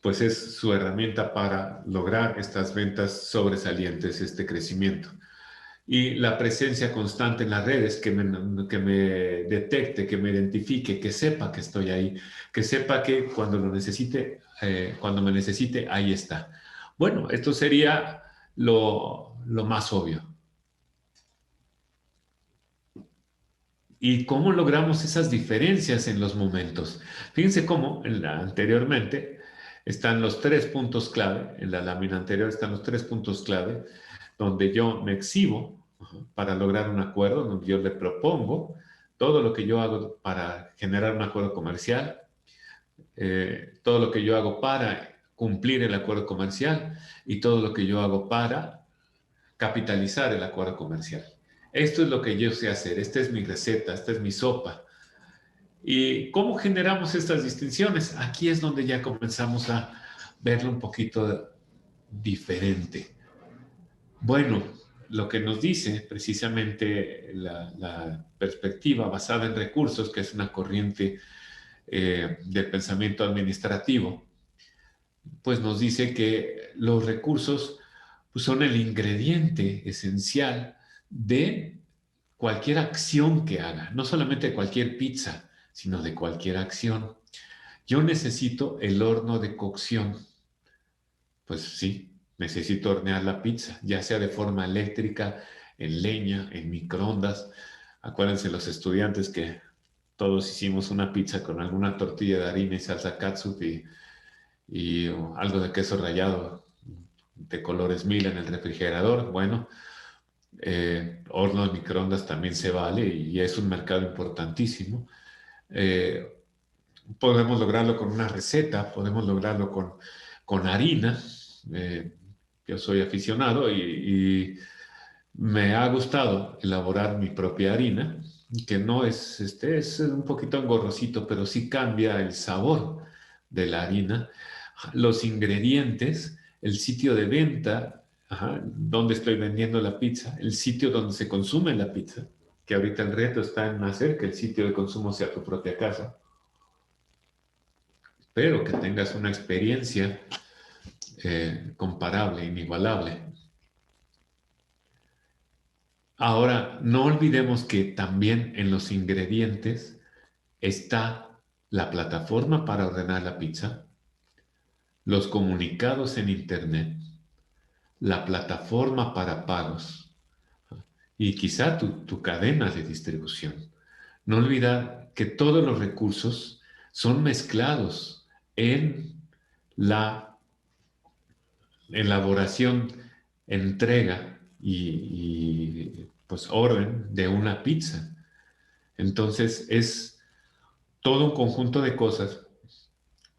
pues es su herramienta para lograr estas ventas sobresalientes, este crecimiento. Y la presencia constante en las redes, que me detecte, que me identifique, que sepa que estoy ahí, que sepa que cuando lo necesite, cuando me necesite, ahí está. Bueno, esto sería lo más obvio. ¿Y cómo logramos esas diferencias en los momentos? Fíjense cómo anteriormente están los tres puntos clave, en la lámina anterior están los tres puntos clave, donde yo me exhibo para lograr un acuerdo, donde yo le propongo todo lo que yo hago para generar un acuerdo comercial, todo lo que yo hago para cumplir el acuerdo comercial y todo lo que yo hago para capitalizar el acuerdo comercial. Esto es lo que yo sé hacer, esta es mi receta, esta es mi sopa. ¿Y cómo generamos estas distinciones? Aquí es donde ya comenzamos a verlo un poquito diferente. Bueno, lo que nos dice precisamente la perspectiva basada en recursos, que es una corriente del pensamiento administrativo, pues nos dice que los recursos pues, son el ingrediente esencial de cualquier acción que haga, no solamente de cualquier pizza, sino de cualquier acción. Yo necesito el horno de cocción. Pues sí, necesito hornear la pizza, ya sea de forma eléctrica, en leña, en microondas. Acuérdense los estudiantes que todos hicimos una pizza con alguna tortilla de harina y salsa catsup y algo de queso rallado de colores mil en el refrigerador. Bueno, horno de microondas también se vale y es un mercado importantísimo. Eh, Podemos lograrlo con una receta, podemos lograrlo con harina. Eh, yo soy aficionado y me ha gustado elaborar mi propia harina, que no es, es un poquito engorrosito, pero sí cambia el sabor de la harina, los ingredientes, el sitio de venta, ajá, donde estoy vendiendo la pizza, el sitio donde se consume la pizza, que ahorita el reto está en hacer que el sitio de consumo sea tu propia casa, pero que tengas una experiencia comparable, inigualable. Ahora, no olvidemos que también en los ingredientes está la plataforma para ordenar la pizza, los comunicados en Internet, la plataforma para pagos y quizá tu cadena de distribución. No olvidar que todos los recursos son mezclados en la elaboración, entrega pues orden de una pizza. Entonces es todo un conjunto de cosas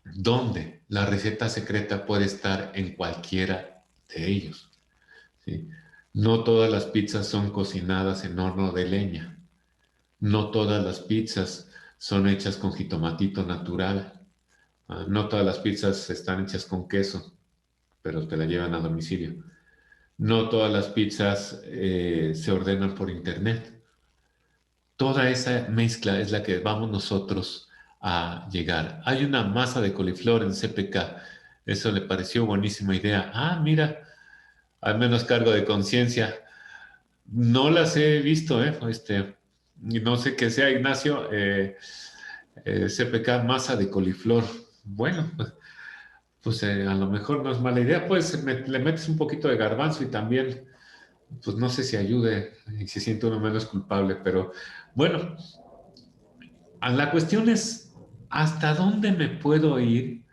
donde la receta secreta puede estar en cualquiera de ellos, ¿sí? No todas las pizzas son cocinadas en horno de leña. No todas las pizzas son hechas con jitomatito natural. No todas las pizzas están hechas con queso, pero te la llevan a domicilio. No todas las pizzas se ordenan por internet. Toda esa mezcla es la que vamos nosotros a llegar. Hay una masa de coliflor en CPK. Eso le pareció buenísima idea. Mira, al menos cargo de conciencia. No las he visto, ¿eh? No sé qué sea, Ignacio. CPK, masa de coliflor. Bueno, pues a lo mejor no es mala idea. Pues le metes un poquito de garbanzo y también, pues no sé si ayude y se siente uno menos culpable, pero bueno, la cuestión es, ¿hasta dónde me puedo ir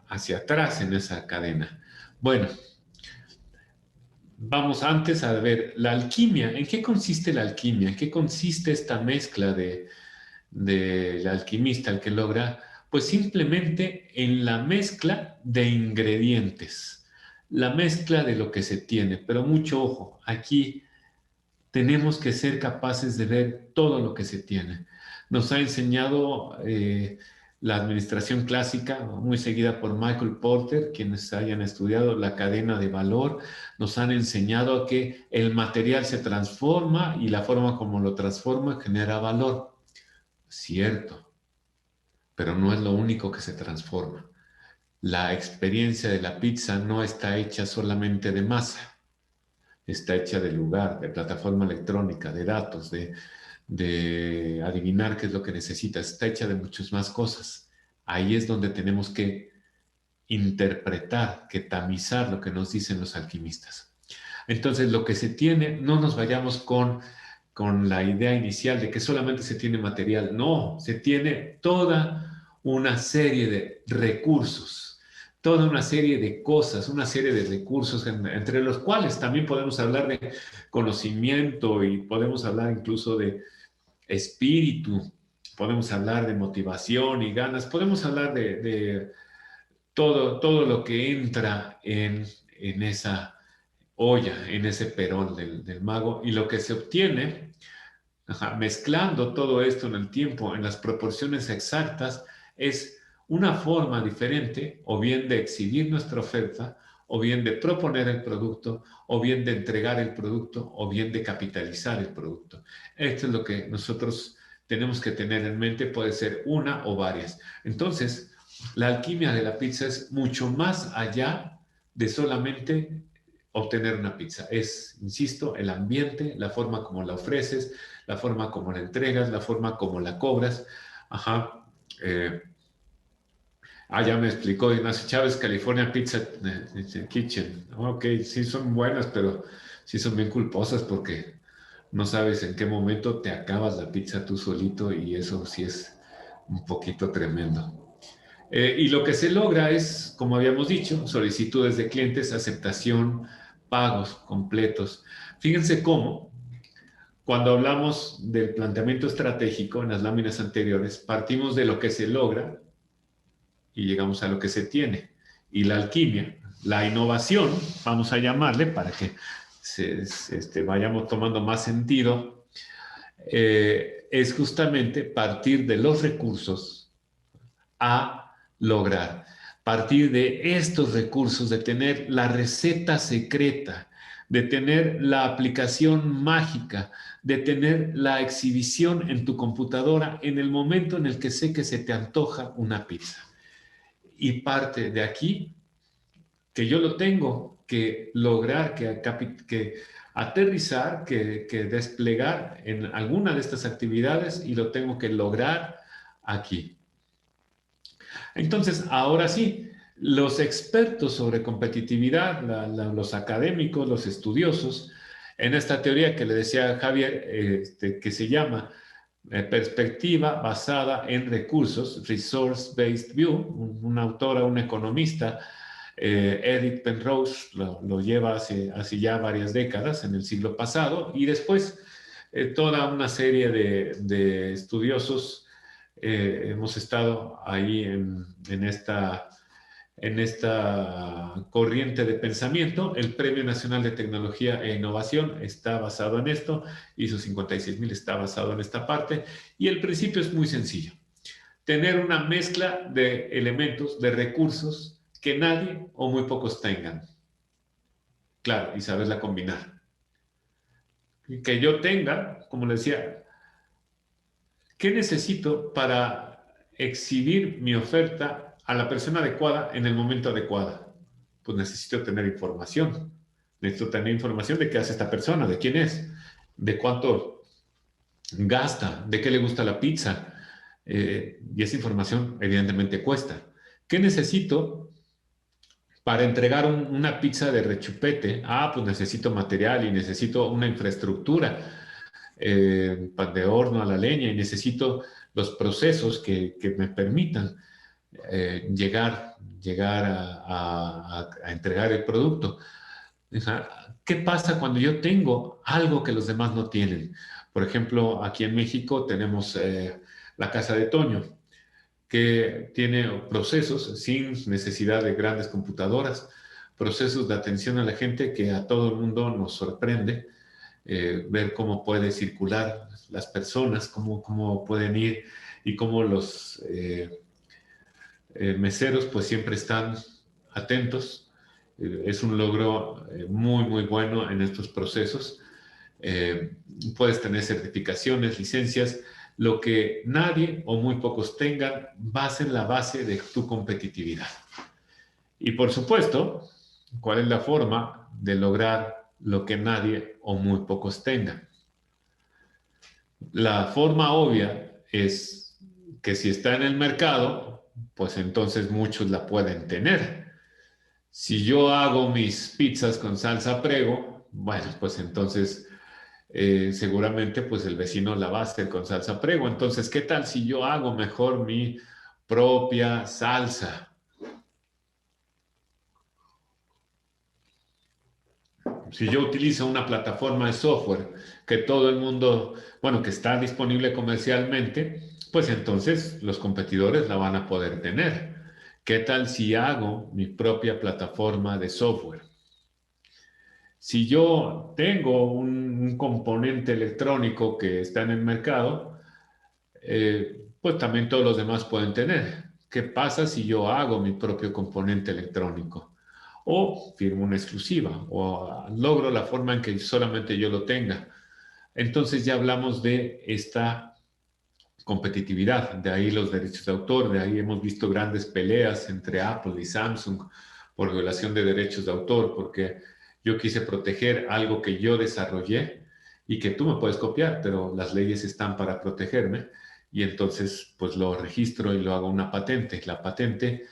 hacia atrás en esa cadena? Bueno, vamos antes a ver la alquimia. ¿En qué consiste la alquimia? ¿En qué consiste esta mezcla del alquimista, el que logra? Pues simplemente en la mezcla de ingredientes, la mezcla de lo que se tiene. Pero mucho ojo, aquí tenemos que ser capaces de ver todo lo que se tiene. Nos ha enseñado la administración clásica, muy seguida por Michael Porter, quienes hayan estudiado la cadena de valor, nos han enseñado que el material se transforma y la forma como lo transforma genera valor. Cierto, pero no es lo único que se transforma. La experiencia de la pizza no está hecha solamente de masa, está hecha de lugar, de plataforma electrónica, de datos, de adivinar qué es lo que necesitas. Está hecha de muchas más cosas. Ahí es donde tenemos que interpretar, que tamizar lo que nos dicen los alquimistas. Entonces, lo que se tiene, no nos vayamos con la idea inicial de que solamente se tiene material. No, se tiene toda una serie de recursos, toda una serie de cosas, una serie de recursos entre los cuales también podemos hablar de conocimiento y podemos hablar incluso de espíritu, podemos hablar de motivación y ganas, podemos hablar de todo lo que entra en esa olla, en ese perón del mago y lo que se obtiene, mezclando todo esto en el tiempo, en las proporciones exactas, es una forma diferente o bien de exhibir nuestra oferta, o bien de proponer el producto, o bien de entregar el producto, o bien de capitalizar el producto. Esto es lo que nosotros tenemos que tener en mente, puede ser una o varias. Entonces, la alquimia de la pizza es mucho más allá de solamente obtener una pizza. Es, insisto, el ambiente, la forma como la ofreces, la forma como la entregas, la forma como la cobras. Ajá. Eh, ya me explicó Ignacio Chávez, California Pizza Kitchen. Ok, sí son buenas, pero sí son bien culposas porque no sabes en qué momento te acabas la pizza tú solito y eso sí es un poquito tremendo. Y lo que se logra es, como habíamos dicho, solicitudes de clientes, aceptación, pagos completos. Fíjense cómo, cuando hablamos del planteamiento estratégico en las láminas anteriores, partimos de lo que se logra y llegamos a lo que se tiene. Y la alquimia, la innovación, vamos a llamarle para que vayamos tomando más sentido, es justamente partir de los recursos a lograr. Partir de estos recursos, de tener la receta secreta, de tener la aplicación mágica, de tener la exhibición en tu computadora en el momento en el que sé que se te antoja una pizza. Y parte de aquí, que yo lo tengo que lograr, que aterrizar, que desplegar en alguna de estas actividades y lo tengo que lograr aquí. Entonces, ahora sí, los expertos sobre competitividad, los académicos, los estudiosos, en esta teoría que le decía Javier, que se llama perspectiva basada en recursos, Resource-Based View, una autora, un economista, Edith Penrose, lo lleva hace ya varias décadas, en el siglo pasado, y después toda una serie de estudiosos hemos estado ahí en esta en esta corriente de pensamiento. El Premio Nacional de Tecnología e Innovación está basado en esto, ISO 56000 está basado en esta parte, y el principio es muy sencillo. Tener una mezcla de elementos, de recursos que nadie o muy pocos tengan. Claro, y saberla combinar. Que yo tenga, como le decía, ¿qué necesito para exhibir mi oferta a la persona adecuada en el momento adecuado? Pues necesito tener información. Necesito tener información de qué hace esta persona, de quién es, de cuánto gasta, de qué le gusta la pizza. Y esa información evidentemente cuesta. ¿Qué necesito para entregar una pizza de rechupete? Ah, pues necesito material y necesito una infraestructura, pan de horno a la leña, y necesito los procesos que me permitan llegar a entregar el producto. O sea, ¿qué pasa cuando yo tengo algo que los demás no tienen? Por ejemplo, aquí en México tenemos la Casa de Toño, que tiene procesos sin necesidad de grandes computadoras, procesos de atención a la gente que a todo el mundo nos sorprende, ver cómo puede circular las personas, cómo pueden ir y cómo los meseros pues siempre están atentos. Es un logro muy, muy bueno en estos procesos. Puedes tener certificaciones, licencias, lo que nadie o muy pocos tengan va a ser la base de tu competitividad. Y por supuesto, ¿cuál es la forma de lograr lo que nadie o muy pocos tengan? La forma obvia es que si está en el mercado, pues entonces muchos la pueden tener. Si yo hago mis pizzas con salsa Prego, bueno, pues entonces seguramente pues el vecino la va a hacer con salsa Prego. Entonces, ¿qué tal si yo hago mejor mi propia salsa? Si yo utilizo una plataforma de software que todo el mundo, bueno, que está disponible comercialmente, pues entonces los competidores la van a poder tener. ¿Qué tal si hago mi propia plataforma de software? Si yo tengo un componente electrónico que está en el mercado, pues también todos los demás pueden tener. ¿Qué pasa si yo hago mi propio componente electrónico? O firmo una exclusiva, o logro la forma en que solamente yo lo tenga. Entonces ya hablamos de esta competitividad, de ahí los derechos de autor, de ahí hemos visto grandes peleas entre Apple y Samsung por violación de derechos de autor, porque yo quise proteger algo que yo desarrollé y que tú me puedes copiar, pero las leyes están para protegerme, y entonces pues lo registro y lo hago una patente. La patente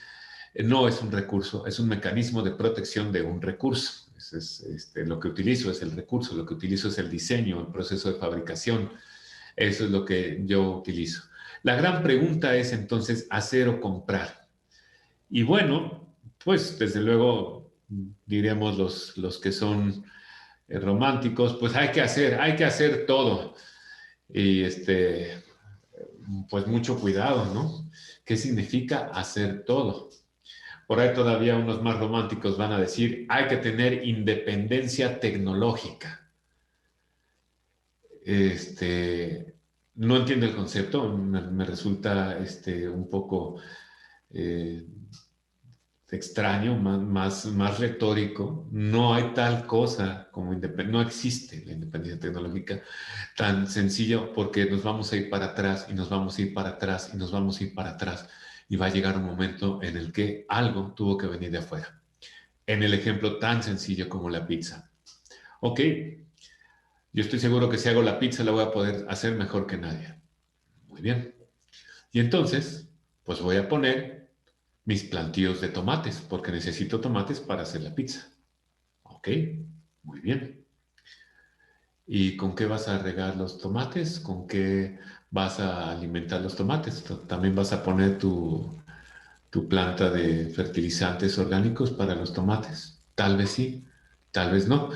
no es un recurso, es un mecanismo de protección de un recurso. Lo que utilizo es el recurso, lo que utilizo es el diseño, el proceso de fabricación. Eso es lo que yo utilizo. La gran pregunta es entonces hacer o comprar. Y bueno, pues desde luego diremos los que son románticos, pues hay que hacer todo. Y pues mucho cuidado, ¿no? ¿Qué significa hacer todo? Por ahí todavía unos más románticos van a decir, hay que tener independencia tecnológica. No entiendo el concepto, me resulta un poco eh, extraño, más retórico. No hay tal cosa como independencia, no existe la independencia tecnológica tan sencillo, porque nos vamos a ir para atrás y nos vamos a ir para atrás y nos vamos a ir para atrás, y va a llegar un momento en el que algo tuvo que venir de afuera. En el ejemplo tan sencillo como la pizza. Ok, yo estoy seguro que si hago la pizza la voy a poder hacer mejor que nadie. Muy bien. Y entonces, pues voy a poner mis plantíos de tomates, porque necesito tomates para hacer la pizza. Ok, muy bien. ¿Y con qué vas a regar los tomates? ¿Con qué vas a alimentar los tomates? También vas a poner tu planta de fertilizantes orgánicos para los tomates. Tal vez sí, tal vez no.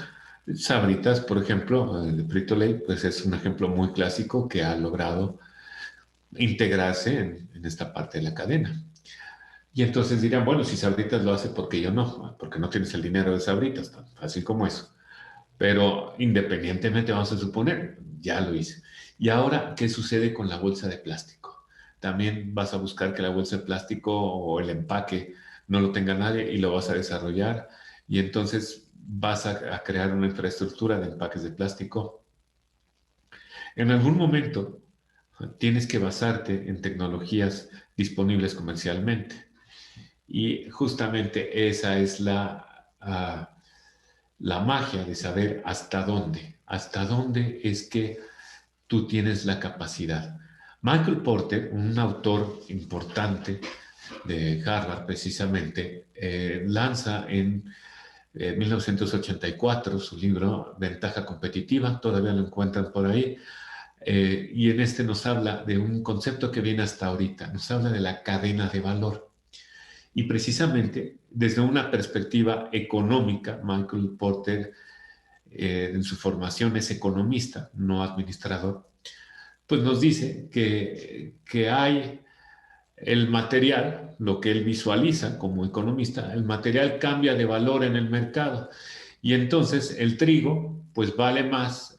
Sabritas, por ejemplo, de Frito-Lay, pues es un ejemplo muy clásico que ha logrado integrarse en esta parte de la cadena. Y entonces dirán, bueno, si Sabritas lo hace, ¿por qué yo no? Porque no tienes el dinero de Sabritas, tan fácil como eso. Pero independientemente, vamos a suponer, ya lo hice. Y ahora, ¿qué sucede con la bolsa de plástico? También vas a buscar que la bolsa de plástico o el empaque no lo tenga nadie y lo vas a desarrollar. Y entonces vas a crear una infraestructura de empaques de plástico. En algún momento tienes que basarte en tecnologías disponibles comercialmente. Y justamente esa es la magia de saber hasta dónde es que tú tienes la capacidad. Michael Porter, un autor importante de Harvard precisamente, lanza en 1984 su libro Ventaja Competitiva, todavía lo encuentran por ahí, y en este nos habla de un concepto que viene hasta ahorita, nos habla de la cadena de valor. Y precisamente desde una perspectiva económica, Michael Porter en su formación es economista, no administrador, pues nos dice que hay el material, lo que él visualiza como economista, el material cambia de valor en el mercado y entonces el trigo pues vale más,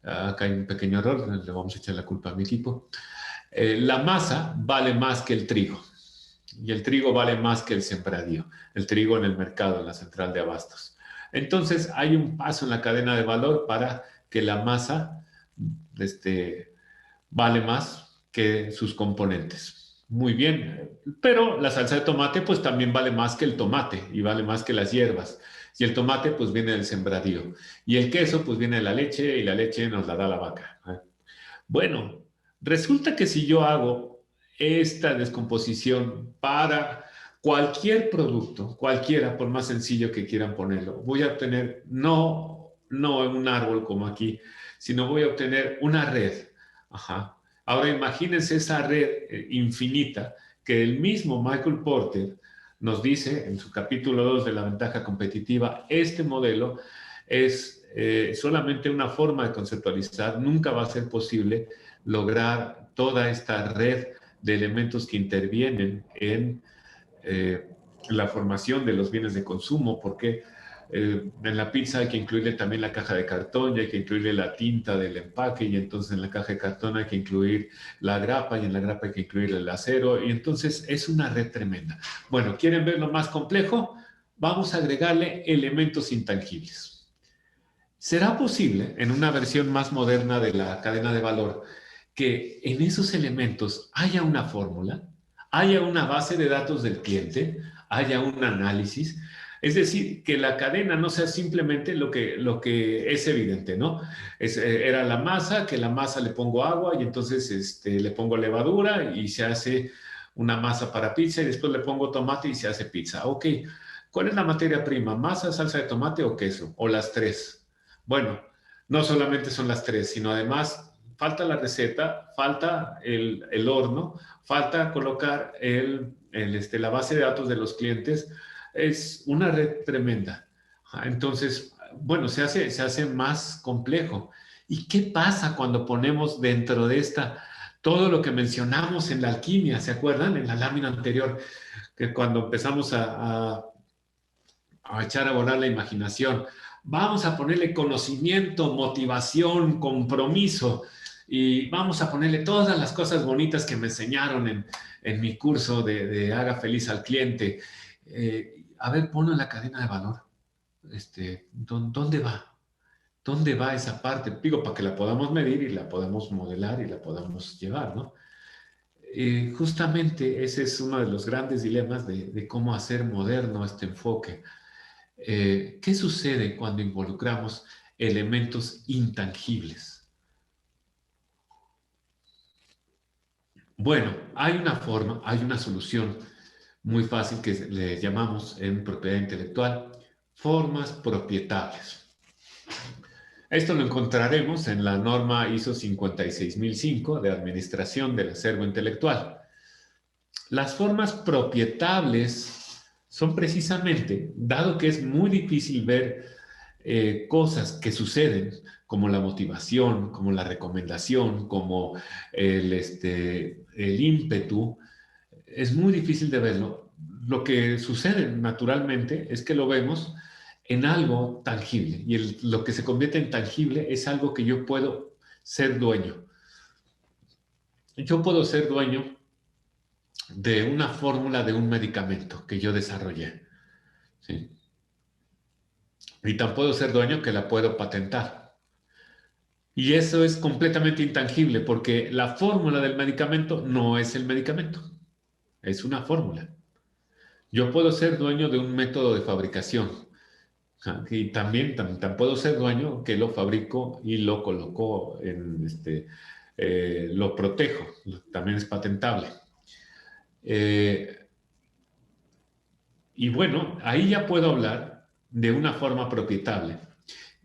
acá hay un pequeño error, le vamos a echar la culpa a mi equipo, la masa vale más que el trigo y el trigo vale más que el sembradío, el trigo en el mercado, en la central de abastos. Entonces hay un paso en la cadena de valor para que la masa vale más que sus componentes. Muy bien, pero la salsa de tomate pues también vale más que el tomate y vale más que las hierbas. Y el tomate pues viene del sembradío. Y el queso pues viene de la leche y la leche nos la da la vaca. Bueno, resulta que si yo hago esta descomposición para cualquier producto, cualquiera, por más sencillo que quieran ponerlo, voy a obtener no un árbol como aquí, sino voy a obtener una red. Ajá. Ahora imagínense esa red infinita que el mismo Michael Porter nos dice en su capítulo 2 de la ventaja competitiva, este modelo es solamente una forma de conceptualizar, nunca va a ser posible lograr toda esta red de elementos que intervienen en la formación de los bienes de consumo, porque en la pizza hay que incluirle también la caja de cartón y hay que incluirle la tinta del empaque y entonces en la caja de cartón hay que incluir la grapa y en la grapa hay que incluir el acero y entonces es una red tremenda. Bueno, ¿quieren verlo más complejo? Vamos a agregarle elementos intangibles. ¿Será posible, en una versión más moderna de la cadena de valor, que en esos elementos haya una fórmula, haya una base de datos del cliente, haya un análisis? Es decir, que la cadena no sea simplemente lo que es evidente, ¿no? Era la masa, que la masa le pongo agua y entonces le pongo levadura y se hace una masa para pizza y después le pongo tomate y se hace pizza. Ok, ¿cuál es la materia prima? ¿Masa, salsa de tomate o queso? ¿O las tres? Bueno, no solamente son las tres, sino además falta la receta, falta el horno, falta colocar la base de datos de los clientes. Es una red tremenda. Entonces, bueno, se hace más complejo. ¿Y qué pasa cuando ponemos dentro de esta todo lo que mencionamos en la alquimia? ¿Se acuerdan? En la lámina anterior, que cuando empezamos a echar a volar la imaginación. Vamos a ponerle conocimiento, motivación, compromiso y vamos a ponerle todas las cosas bonitas que me enseñaron en mi curso de Haga Feliz al Cliente. A ver, ponlo en la cadena de valor. ¿Dónde va? ¿Dónde va esa parte? Digo, para que la podamos medir y la podamos modelar y la podamos llevar, ¿no? Justamente ese es uno de los grandes dilemas de cómo hacer moderno este enfoque. ¿Qué sucede cuando involucramos elementos intangibles? Bueno, hay una forma, hay una solución muy fácil que le llamamos en propiedad intelectual formas propietables. Esto lo encontraremos en la norma ISO 56005 de Administración del Acervo Intelectual. Las formas propietables son precisamente, dado que es muy difícil ver cosas que suceden, como la motivación, como la recomendación, como el ímpetu, es muy difícil de verlo. Lo que sucede naturalmente es que lo vemos en algo tangible y lo que se convierte en tangible es algo que yo puedo ser dueño. Yo puedo ser dueño de una fórmula de un medicamento que yo desarrollé, ¿sí? Y tan puedo ser dueño que la puedo patentar. Y eso es completamente intangible porque la fórmula del medicamento no es el medicamento, es una fórmula. Yo puedo ser dueño de un método de fabricación. Y también tan puedo ser dueño que lo fabrico y lo coloco lo protejo. También es patentable. Eh, y bueno, ahí ya puedo hablar de una forma propietable.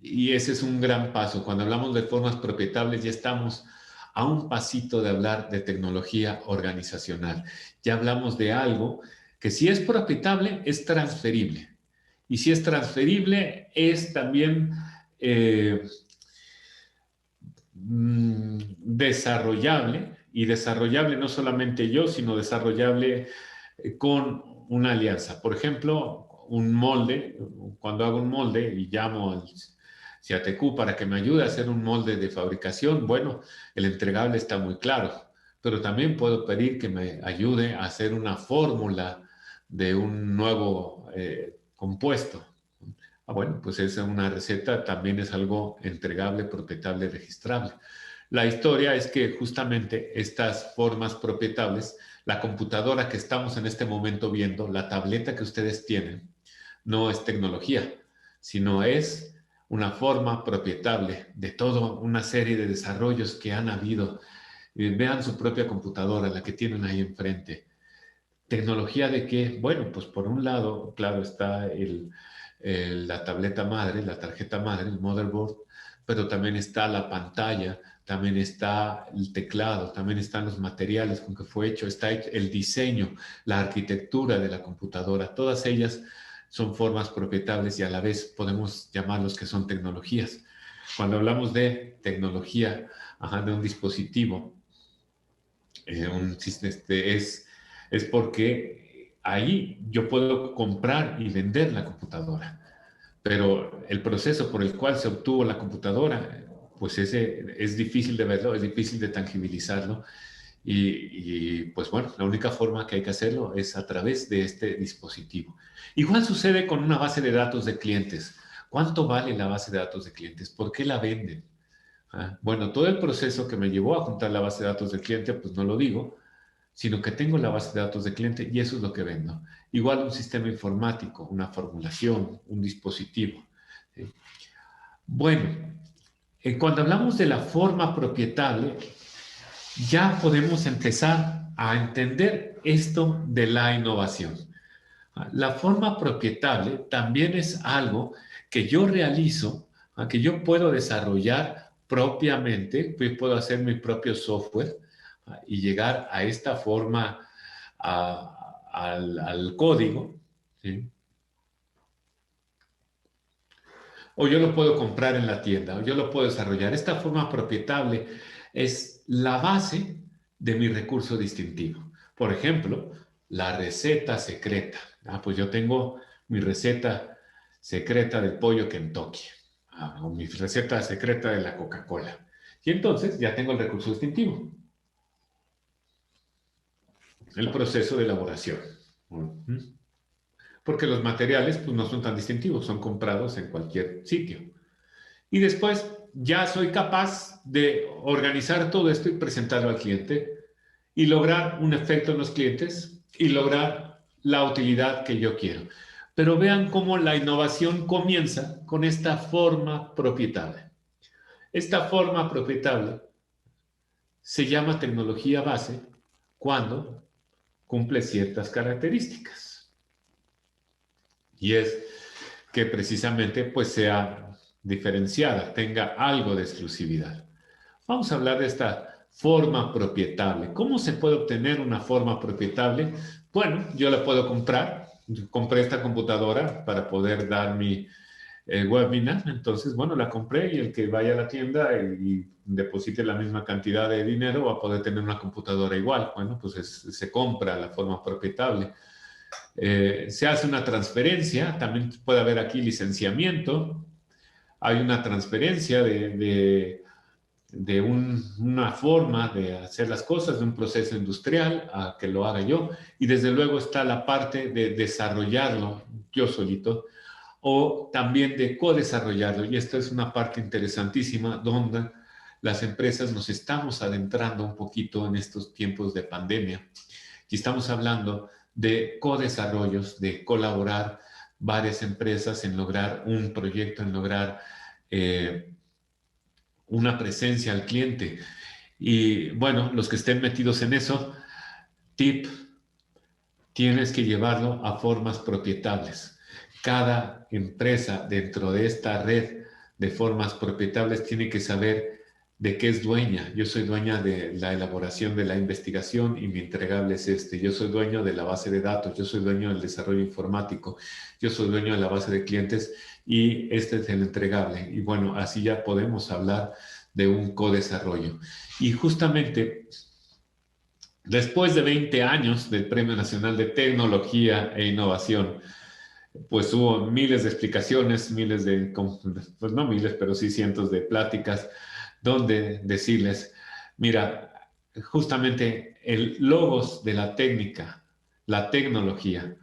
Y ese es un gran paso. Cuando hablamos de formas propietables, ya estamos a un pasito de hablar de tecnología organizacional. Ya hablamos de algo que si es propietable, es transferible. Y si es transferible, es también desarrollable. Y desarrollable no solamente yo, sino desarrollable con una alianza. Por ejemplo, un molde, cuando hago un molde y llamo al CIATECU para que me ayude a hacer un molde de fabricación, bueno, el entregable está muy claro, pero también puedo pedir que me ayude a hacer una fórmula de un nuevo compuesto. Bueno, pues esa es una receta, también es algo entregable, propietable, registrable. La historia es que justamente estas formas propietables, la computadora que estamos en este momento viendo, la tableta que ustedes tienen, no es tecnología, sino es una forma propietable de toda una serie de desarrollos que han habido. Vean su propia computadora, la que tienen ahí enfrente. ¿Tecnología de qué? Bueno, pues por un lado, claro, está la tableta madre, la tarjeta madre, el motherboard, pero también está la pantalla, también está el teclado, también están los materiales con que fue hecho, está el diseño, la arquitectura de la computadora, todas ellas son formas propietables y a la vez podemos llamarlos que son tecnologías. Cuando hablamos de tecnología, de un dispositivo, es porque ahí yo puedo comprar y vender la computadora, pero el proceso por el cual se obtuvo la computadora, pues ese es difícil de verlo, es difícil de tangibilizarlo pues bueno, la única forma que hay que hacerlo es a través de este dispositivo. Igual sucede con una base de datos de clientes. ¿Cuánto vale la base de datos de clientes? ¿Por qué la venden? Bueno, todo el proceso que me llevó a juntar la base de datos del cliente, pues no lo digo, sino que tengo la base de datos del cliente y eso es lo que vendo. Igual un sistema informático, una formulación, un dispositivo. ¿Sí? Bueno, cuando hablamos de la forma propietable, ya podemos empezar a entender esto de la innovación. La forma propietable también es algo que yo realizo, que yo puedo desarrollar propiamente, puedo hacer mi propio software y llegar a esta forma al código, ¿sí? O yo lo puedo comprar en la tienda, o yo lo puedo desarrollar. Esta forma propietable es la base de mi recurso distintivo. Por ejemplo, la receta secreta. Pues yo tengo mi receta secreta del pollo Kentucky, o mi receta secreta de la Coca-Cola. Y entonces ya tengo el recurso distintivo, el proceso de elaboración. Porque los materiales pues, no son tan distintivos, son comprados en cualquier sitio. Y después ya soy capaz de organizar todo esto y presentarlo al cliente y lograr un efecto en los clientes y lograr la utilidad que yo quiero. Pero vean cómo la innovación comienza con esta forma propietable. Esta forma propietable se llama tecnología base cuando cumple ciertas características. Y es que precisamente pues sea diferenciada, tenga algo de exclusividad. Vamos a hablar de esta forma propietable. ¿Cómo se puede obtener una forma propietable? Bueno, yo la puedo comprar. Compré esta computadora para poder dar webinar. Entonces, bueno, la compré y el que vaya a la tienda y deposite la misma cantidad de dinero va a poder tener una computadora igual. Bueno, pues se compra la forma propietable. Se hace una transferencia, también puede haber aquí licenciamiento. Hay una transferencia de una forma de hacer las cosas, de un proceso industrial a que lo haga yo. Y desde luego está la parte de desarrollarlo yo solito o también de co-desarrollarlo. Y esta es una parte interesantísima donde las empresas nos estamos adentrando un poquito en estos tiempos de pandemia y estamos hablando de co-desarrollos, de colaborar varias empresas en lograr un proyecto, en lograr una presencia al cliente. Y bueno, los que estén metidos en eso, tip, tienes que llevarlo a formas propietables. Cada empresa dentro de esta red de formas propietables tiene que saber de qué es dueña. Yo soy dueña de la elaboración de la investigación y mi entregable es este. Yo soy dueño de la base de datos, yo soy dueño del desarrollo informático, yo soy dueño de la base de clientes y este es el entregable. Y bueno, así ya podemos hablar de un co-desarrollo. Y justamente después de 20 años del Premio Nacional de Tecnología e Innovación, pues hubo miles de explicaciones, miles de, pues no miles, pero sí cientos de pláticas donde decirles, mira, justamente el logos de la técnica, la tecnología,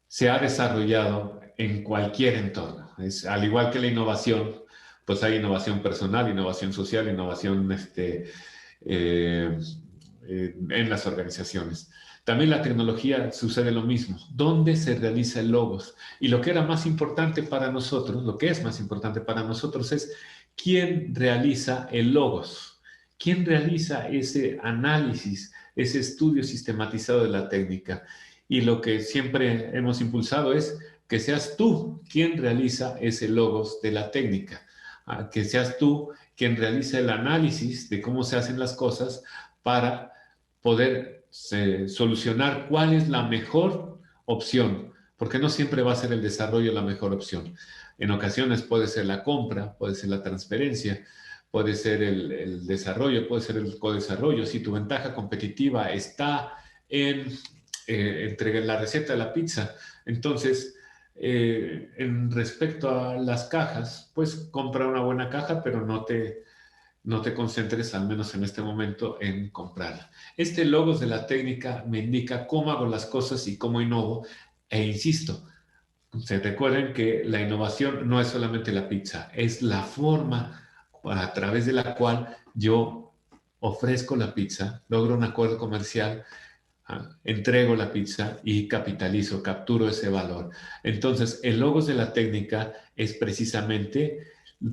se ha desarrollado en cualquier entorno. Al igual que la innovación, pues hay innovación personal, innovación social, innovación en las organizaciones. También la tecnología sucede lo mismo. ¿Dónde se realiza el logos? Y lo que era más importante para nosotros, lo que es más importante para nosotros es quién realiza el logos, quién realiza ese análisis, ese estudio sistematizado de la técnica. Y lo que siempre hemos impulsado es que seas tú quien realiza ese logos de la técnica, que seas tú quien realiza el análisis de cómo se hacen las cosas para poder solucionar cuál es la mejor opción, porque no siempre va a ser el desarrollo la mejor opción. En ocasiones puede ser la compra, puede ser la transferencia, puede ser el desarrollo, puede ser el codesarrollo. Si tu ventaja competitiva está en entregar la receta de la pizza, entonces en respecto a las cajas, pues compra una buena caja, pero no te concentres, al menos en este momento, en comprarla. Este logos de la técnica me indica cómo hago las cosas y cómo innovo. E insisto, se recuerden que la innovación no es solamente la pizza, es la forma a través de la cual yo ofrezco la pizza, logro un acuerdo comercial, entrego la pizza y capitalizo, capturo ese valor. Entonces, el logos de la técnica es precisamente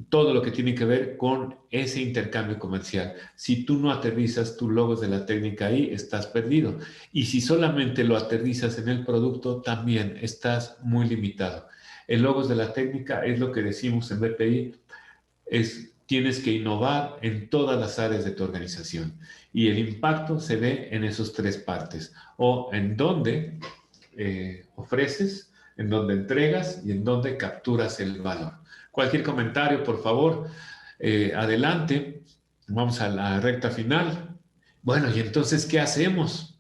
todo lo que tiene que ver con ese intercambio comercial. Si tú no aterrizas tus logos de la técnica ahí, estás perdido. Y si solamente lo aterrizas en el producto, también estás muy limitado. El logos de la técnica es lo que decimos en BPI, tienes que innovar en todas las áreas de tu organización. Y el impacto se ve en esas tres partes, o en dónde ofreces, en dónde entregas y en dónde capturas el valor. Cualquier comentario, por favor, adelante. Vamos a la recta final. Bueno, y entonces, ¿qué hacemos?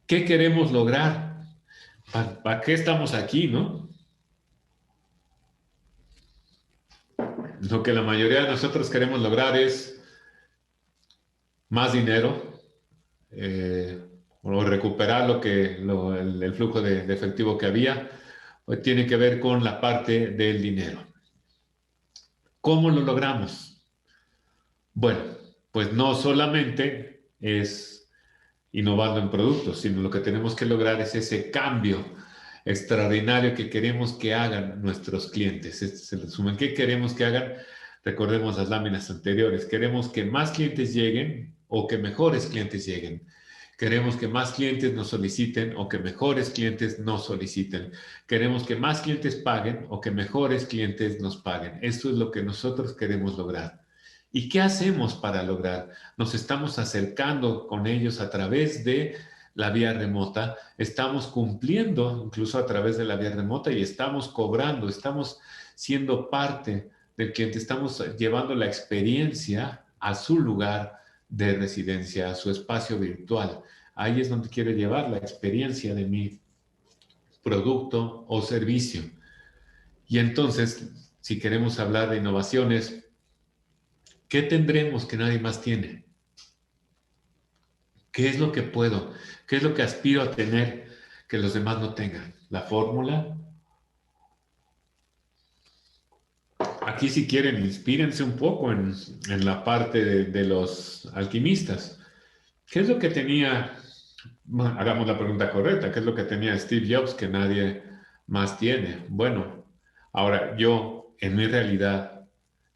¿Qué queremos lograr? ¿Para qué estamos aquí, no? Lo que la mayoría de nosotros queremos lograr es más dinero, o recuperar el flujo de efectivo que había, pues tiene que ver con la parte del dinero. ¿Cómo lo logramos? Bueno, pues no solamente es innovando en productos, sino lo que tenemos que lograr es ese cambio extraordinario que queremos que hagan nuestros clientes. Este es el resumen. ¿Qué queremos que hagan? Recordemos las láminas anteriores. Queremos que más clientes lleguen o que mejores clientes lleguen. Queremos que más clientes nos soliciten o que mejores clientes nos soliciten. Queremos que más clientes paguen o que mejores clientes nos paguen. Esto es lo que nosotros queremos lograr. ¿Y qué hacemos para lograr? Nos estamos acercando con ellos a través de la vía remota, estamos cumpliendo incluso a través de la vía remota y estamos cobrando, estamos siendo parte del cliente, estamos llevando la experiencia a su lugar de residencia, a su espacio virtual. Ahí es donde quiero llevar la experiencia de mi producto o servicio. Y entonces, si queremos hablar de innovaciones, ¿qué tendremos que nadie más tiene? ¿Qué es lo que puedo? ¿Qué es lo que aspiro a tener que los demás no tengan? La fórmula. Aquí si quieren, inspírense un poco en la parte de los alquimistas. ¿Qué es lo que tenía? Bueno, hagamos la pregunta correcta. ¿Qué es lo que tenía Steve Jobs que nadie más tiene? Bueno, ahora yo, en mi realidad,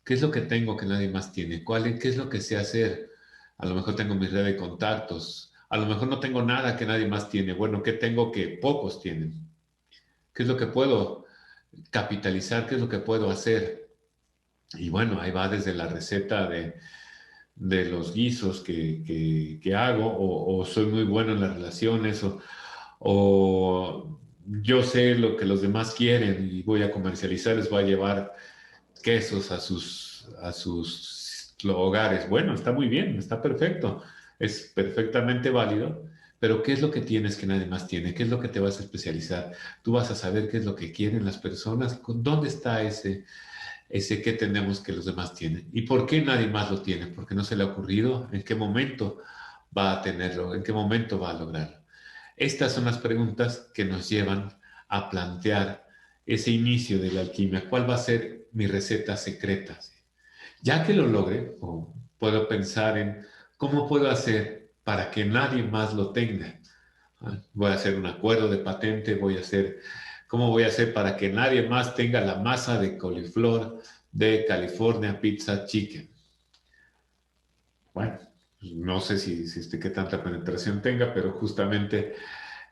¿qué es lo que tengo que nadie más tiene? ¿Qué es lo que sé hacer? A lo mejor tengo mi red de contactos. A lo mejor no tengo nada que nadie más tiene. Bueno, ¿qué tengo que pocos tienen? ¿Qué es lo que puedo capitalizar? ¿Qué es lo que puedo hacer? Y bueno, ahí va desde la receta de los guisos que hago, o soy muy bueno en las relaciones, o yo sé lo que los demás quieren y voy a comercializar, les voy a llevar quesos a sus hogares. Bueno, está muy bien, está perfecto, es perfectamente válido, pero ¿qué es lo que tienes que nadie más tiene? ¿Qué es lo que te vas a especializar? Tú vas a saber qué es lo que quieren las personas, dónde está ese que tenemos que los demás tienen. ¿Y por qué nadie más lo tiene? ¿Por qué no se le ha ocurrido? ¿En qué momento va a tenerlo? ¿En qué momento va a lograrlo? Estas son las preguntas que nos llevan a plantear ese inicio de la alquimia. ¿Cuál va a ser mi receta secreta? Ya que lo logre, puedo pensar en cómo puedo hacer para que nadie más lo tenga. Voy a hacer un acuerdo de patente, ¿cómo voy a hacer para que nadie más tenga la masa de coliflor de California Pizza Chicken? Bueno, no sé qué tanta penetración tenga, pero justamente,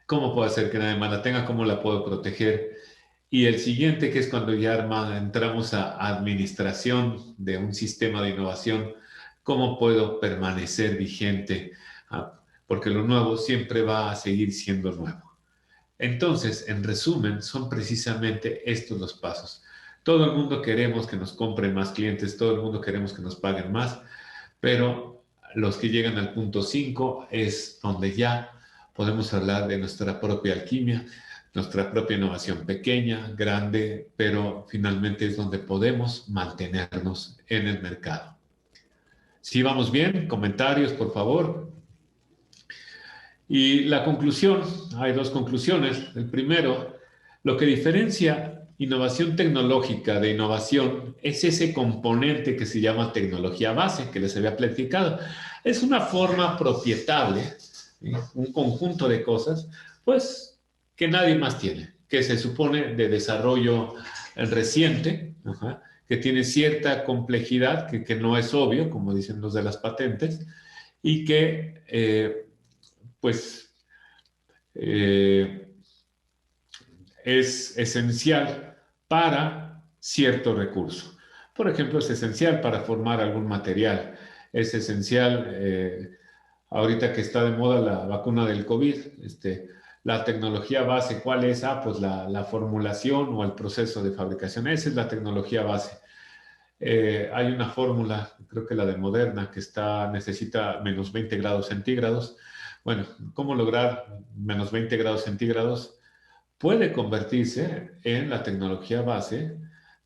¿cómo puedo hacer que nadie más la tenga? ¿Cómo la puedo proteger? Y el siguiente, que es cuando ya entramos a administración de un sistema de innovación, ¿cómo puedo permanecer vigente? Porque lo nuevo siempre va a seguir siendo nuevo. Entonces, en resumen, son precisamente estos los pasos. Todo el mundo queremos que nos compren más clientes, todo el mundo queremos que nos paguen más, pero los que llegan al punto 5 es donde ya podemos hablar de nuestra propia alquimia, nuestra propia innovación pequeña, grande, pero finalmente es donde podemos mantenernos en el mercado. ¿Sí vamos bien? Comentarios, por favor. Y la conclusión, hay dos conclusiones. El primero, lo que diferencia innovación tecnológica de innovación es ese componente que se llama tecnología base, que les había platicado. Es una forma propietable, ¿sí? Un conjunto de cosas, pues, que nadie más tiene, que se supone de desarrollo reciente, que tiene cierta complejidad, que no es obvio, como dicen los de las patentes, y que pues eh, es esencial para cierto recurso. Por ejemplo, es esencial para formar algún material, es esencial, ahorita que está de moda la vacuna del COVID, la tecnología base, ¿cuál es? Pues la formulación o el proceso de fabricación, esa es la tecnología base. Hay una fórmula, creo que la de Moderna, que necesita menos 20 grados centígrados. Bueno, ¿cómo lograr menos 20 grados centígrados? Puede convertirse en la tecnología base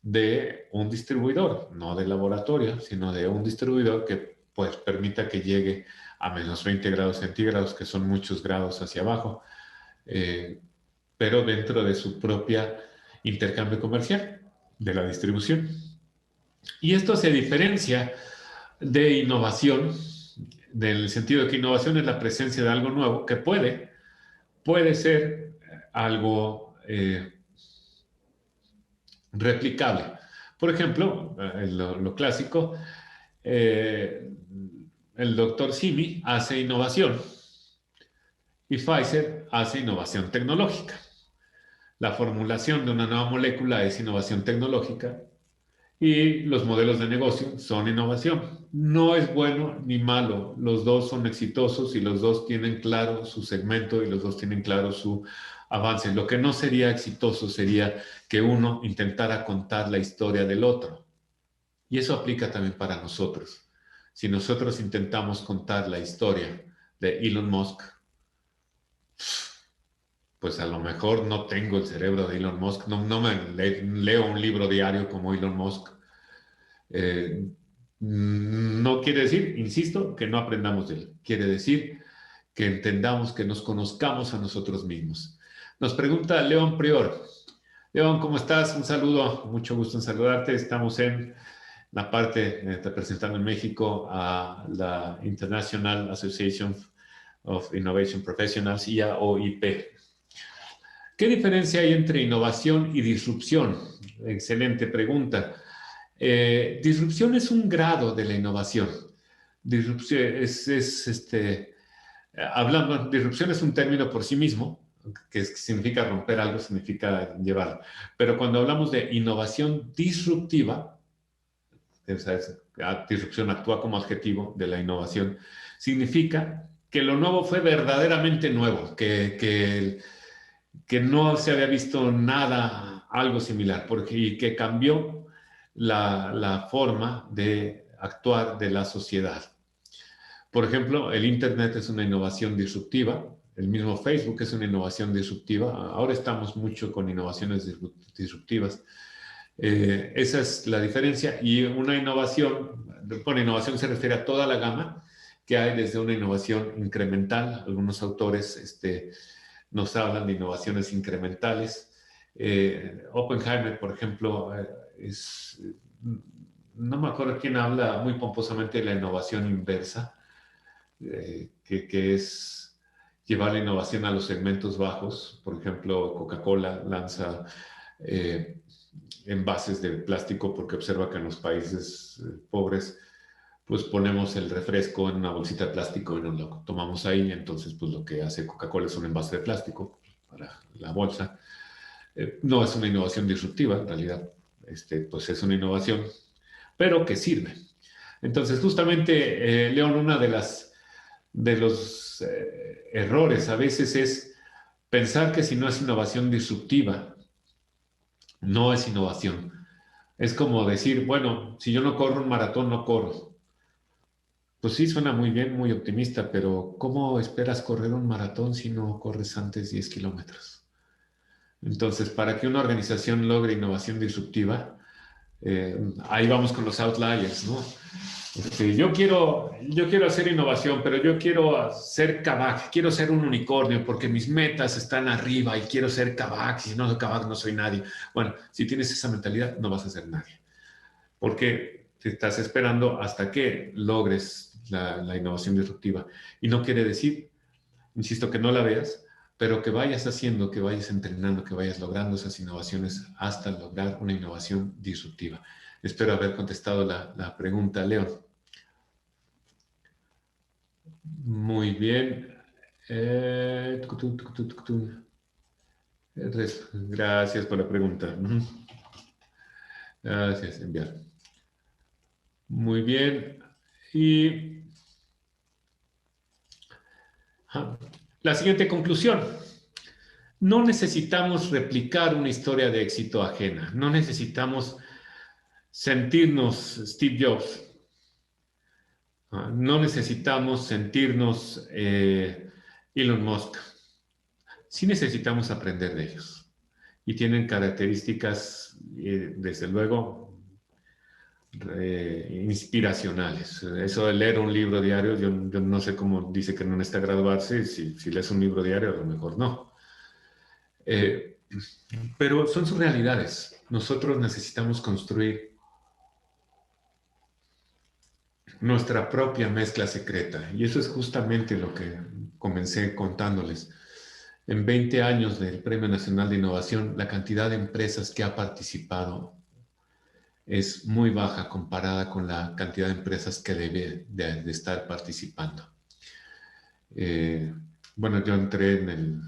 de un distribuidor, no de laboratorio, sino de un distribuidor que pues permita que llegue a menos 20 grados centígrados, que son muchos grados hacia abajo, eh, pero dentro de su propia intercambio comercial, de la distribución. Y esto se diferencia de innovación, del sentido de que innovación es la presencia de algo nuevo que puede ser algo replicable. Por ejemplo, lo clásico, eh, el doctor Simi hace innovación y Pfizer hace innovación tecnológica. La formulación de una nueva molécula es innovación tecnológica Y los modelos de negocio son innovación. No es bueno ni malo, los dos son exitosos y los dos tienen claro su segmento y los dos tienen claro su avance. Lo que no sería exitoso sería que uno intentara contar la historia del otro. Y eso aplica también para nosotros. Si nosotros intentamos contar la historia de Elon Musk, pues a lo mejor no tengo el cerebro de Elon Musk, no me leo un libro diario como Elon Musk. Eh, no quiere decir, insisto, que no aprendamos de él. Quiere decir que entendamos, que nos conozcamos a nosotros mismos. Nos pregunta León Prior. León, ¿cómo estás? Un saludo, mucho gusto en saludarte. Estamos en la parte, representando en México a la International Association of Innovation Professionals, IAOIP. ¿Qué diferencia hay entre innovación y disrupción? Excelente pregunta. Disrupción es un grado de la innovación. Disrupción disrupción es un término por sí mismo, que significa romper algo, significa llevarlo. Pero cuando hablamos de innovación disruptiva, disrupción actúa como adjetivo de la innovación, significa que lo nuevo fue verdaderamente nuevo, que no se había visto nada, algo similar, y que cambió la forma de actuar de la sociedad. Por ejemplo, el Internet es una innovación disruptiva, el mismo Facebook es una innovación disruptiva, ahora estamos mucho con innovaciones disruptivas. Esa es la diferencia, y una innovación, con innovación se refiere a toda la gama que hay, desde una innovación incremental, algunos autores nos hablan de innovaciones incrementales. Oppenheimer, por ejemplo, no me acuerdo quién habla muy pomposamente de la innovación inversa, que es llevar la innovación a los segmentos bajos. Por ejemplo, Coca-Cola lanza envases de plástico porque observa que en los países pobres pues ponemos el refresco en una bolsita de plástico y nos lo tomamos ahí. Entonces, pues lo que hace Coca-Cola es un envase de plástico para la bolsa. No es una innovación disruptiva, en realidad, pues es una innovación, pero que sirve. Entonces, justamente, León, una de los errores a veces es pensar que si no es innovación disruptiva, no es innovación. Es como decir, bueno, si yo no corro un maratón, no corro. Pues sí, suena muy bien, muy optimista, pero ¿cómo esperas correr un maratón si no corres antes 10 kilómetros? Entonces, para que una organización logre innovación disruptiva, ahí vamos con los outliers, ¿no? Yo quiero hacer innovación, pero yo quiero ser Kavak, quiero ser un unicornio porque mis metas están arriba y quiero ser Kavak. Si no soy Kavak, no soy nadie. Bueno, si tienes esa mentalidad, no vas a ser nadie, porque te estás esperando hasta que logres la innovación disruptiva. Y no quiere decir, insisto, que no la veas, pero que vayas haciendo, que vayas entrenando, que vayas logrando esas innovaciones hasta lograr una innovación disruptiva. Espero haber contestado la pregunta, León. Muy bien. Gracias por la pregunta. Gracias, enviar. Muy bien. Y la siguiente conclusión. No necesitamos replicar una historia de éxito ajena. No necesitamos sentirnos Steve Jobs. No necesitamos sentirnos Elon Musk. Sí necesitamos aprender de ellos. Y tienen características, desde luego, inspiracionales. Eso de leer un libro diario, yo no sé cómo dice que no necesita graduarse, si lees un libro diario, a lo mejor no. Pero son sus realidades. Nosotros necesitamos construir nuestra propia mezcla secreta. Y eso es justamente lo que comencé contándoles. En 20 años del Premio Nacional de Innovación, la cantidad de empresas que ha participado es muy baja comparada con la cantidad de empresas que debe de estar participando. Bueno, yo entré en el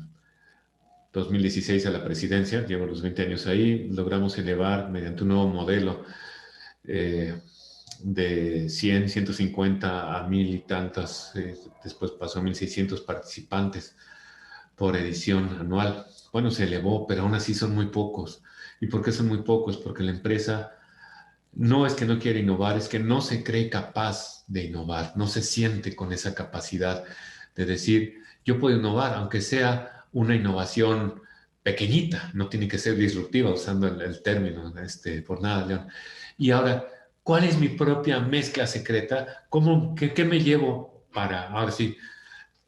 2016 a la presidencia, llevo los 20 años ahí, logramos elevar mediante un nuevo modelo de 100, 150 a 1000 y tantas, después pasó a 1600 participantes por edición anual. Bueno, se elevó, pero aún así son muy pocos. ¿Y por qué son muy pocos? Porque la empresa no es que no quiera innovar, es que no se cree capaz de innovar, no se siente con esa capacidad de decir, yo puedo innovar, aunque sea una innovación pequeñita, no tiene que ser disruptiva, usando el término, por nada, León. Y ahora, ¿cuál es mi propia mezcla secreta? ¿Qué me llevo para, ahora sí,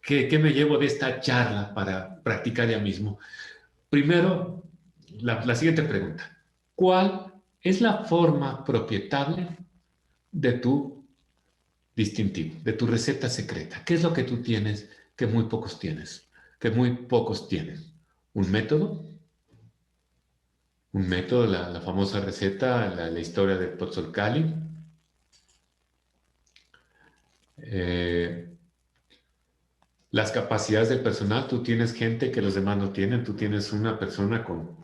qué me llevo de esta charla para practicar ya mismo? Primero, la siguiente pregunta. ¿Cuál es la forma propietable de tu distintivo, de tu receta secreta? ¿Qué es lo que tú tienes que muy pocos tienes? Que muy pocos tienen. ¿Un método? Un método, la famosa receta, la historia de Pozzuoli. Eh, las capacidades del personal, tú tienes gente que los demás no tienen, tú tienes una persona con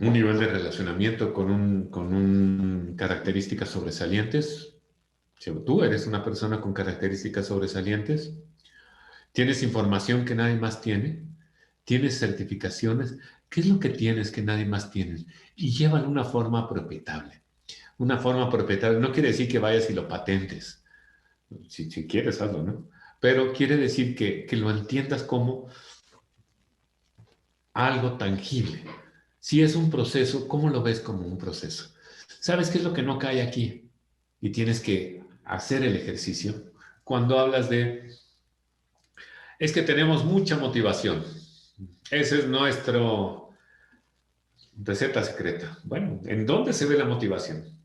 un nivel de relacionamiento con características sobresalientes. Si tú eres una persona con características sobresalientes, tienes información que nadie más tiene, tienes certificaciones. ¿Qué es lo que tienes que nadie más tiene? Y llévalo una forma propietable. Una forma propietable no quiere decir que vayas y lo patentes. Si quieres, hazlo, ¿no? Pero quiere decir que lo entiendas como algo tangible. Si es un proceso, ¿cómo lo ves como un proceso? ¿Sabes qué es lo que no cae aquí? Y tienes que hacer el ejercicio. Cuando hablas es que tenemos mucha motivación. Ese es nuestro receta secreta. Bueno, ¿en dónde se ve la motivación?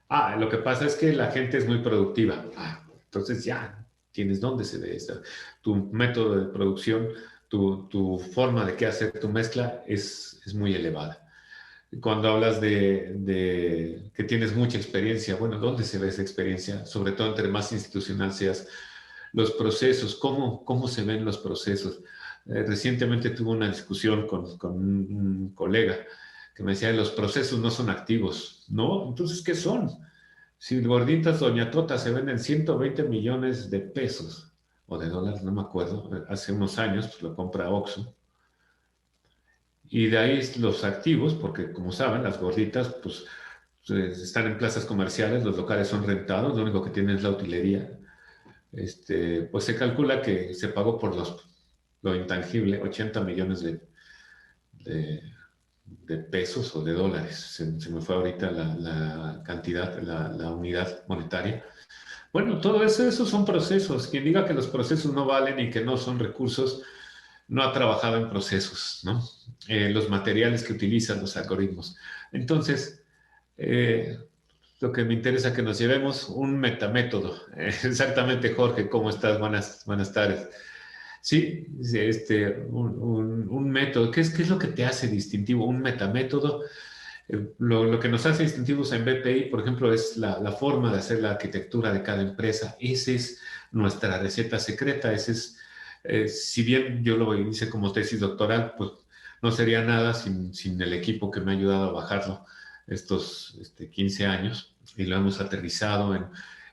Ah, lo que pasa es que la gente es muy productiva. Ah, entonces ya tienes dónde se ve eso. Tu método de producción, tu forma de qué hacer tu mezcla es muy elevada. Cuando hablas de que tienes mucha experiencia, bueno, ¿dónde se ve esa experiencia? Sobre todo entre más institucional seas, los procesos, cómo se ven los procesos. Recientemente tuve una discusión con un colega que me decía, los procesos no son activos, ¿no? Entonces, ¿qué son? Si gorditas Doña Tota se venden 120 millones de pesos o de dólares, no me acuerdo, hace unos años, pues lo compra Oxxo. Y de ahí los activos, porque como saben, las gorditas, pues están en plazas comerciales, los locales son rentados, lo único que tienen es la utilería. Pues se calcula que se pagó por lo intangible 80 millones de- de pesos o de dólares. Se me fue ahorita la cantidad, la unidad monetaria. Bueno, todo eso, esos son procesos. Quien diga que los procesos no valen y que no son recursos, no ha trabajado en procesos, ¿no? Los materiales que utilizan, los algoritmos. Entonces, eh, lo que me interesa que nos llevemos un metamétodo. Exactamente, Jorge, ¿cómo estás? Buenas tardes. Sí, sí, un método. ¿Qué es lo que te hace distintivo? Un metamétodo. Lo que nos hace distintivos en BPI, por ejemplo, es la forma de hacer la arquitectura de cada empresa. Esa es nuestra receta secreta. Si bien yo lo hice como tesis doctoral, pues no sería nada sin el equipo que me ha ayudado a bajarlo estos 15 años y lo hemos aterrizado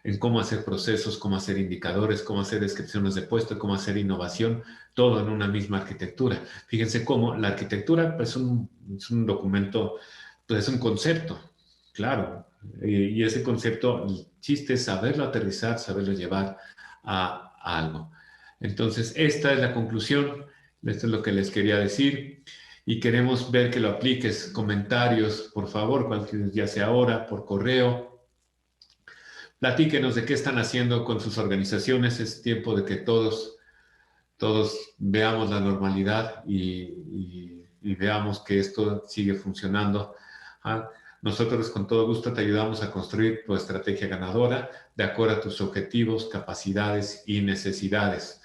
en cómo hacer procesos, cómo hacer indicadores, cómo hacer descripciones de puesto, cómo hacer innovación, todo en una misma arquitectura. Fíjense cómo la arquitectura pues, es un documento, pues es un concepto, claro, y ese concepto, el chiste es saberlo aterrizar, saberlo llevar a algo. Entonces, esta es la conclusión, esto es lo que les quería decir y queremos ver que lo apliques. Comentarios, por favor, ya sea ahora, por correo. Platíquenos de qué están haciendo con sus organizaciones. Es tiempo de que todos veamos la normalidad y veamos que esto sigue funcionando. ¿Ah? Nosotros con todo gusto te ayudamos a construir tu estrategia ganadora de acuerdo a tus objetivos, capacidades y necesidades.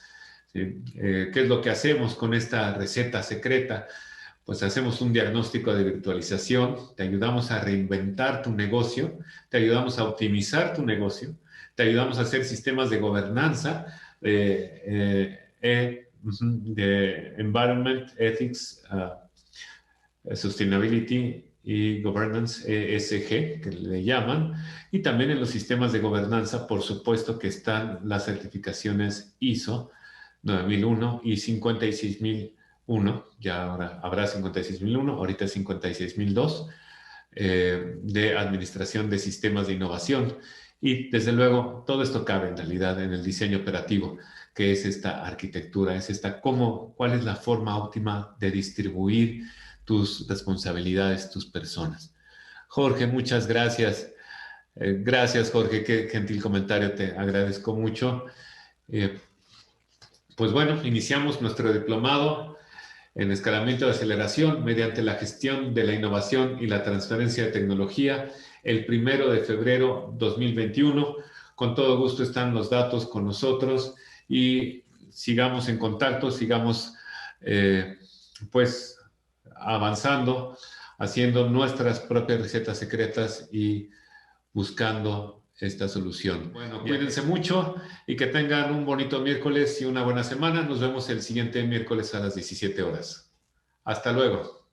¿Sí? ¿Qué es lo que hacemos con esta receta secreta? Pues hacemos un diagnóstico de virtualización, te ayudamos a reinventar tu negocio, te ayudamos a optimizar tu negocio, te ayudamos a hacer sistemas de gobernanza, de environment, ethics, sustainability y Governance ESG, que le llaman, y también en los sistemas de gobernanza, por supuesto que están las certificaciones ISO 9001 y 56001, ya ahora habrá 56001, ahorita 56002, de administración de sistemas de innovación. Y desde luego, todo esto cabe en realidad en el diseño operativo, que es esta arquitectura, es esta cuál es la forma óptima de distribuir tus responsabilidades, tus personas. Jorge, muchas gracias. Gracias, Jorge, qué gentil comentario, te agradezco mucho. Eh, pues bueno, iniciamos nuestro diplomado en escalamiento de aceleración mediante la gestión de la innovación y la transferencia de tecnología el 1 de febrero 2021. Con todo gusto están los datos con nosotros y sigamos en contacto, sigamos pues avanzando, haciendo nuestras propias recetas secretas y buscando esta solución. Bueno, cuídense mucho y que tengan un bonito miércoles y una buena semana. Nos vemos el siguiente miércoles a las 17 horas. Hasta luego.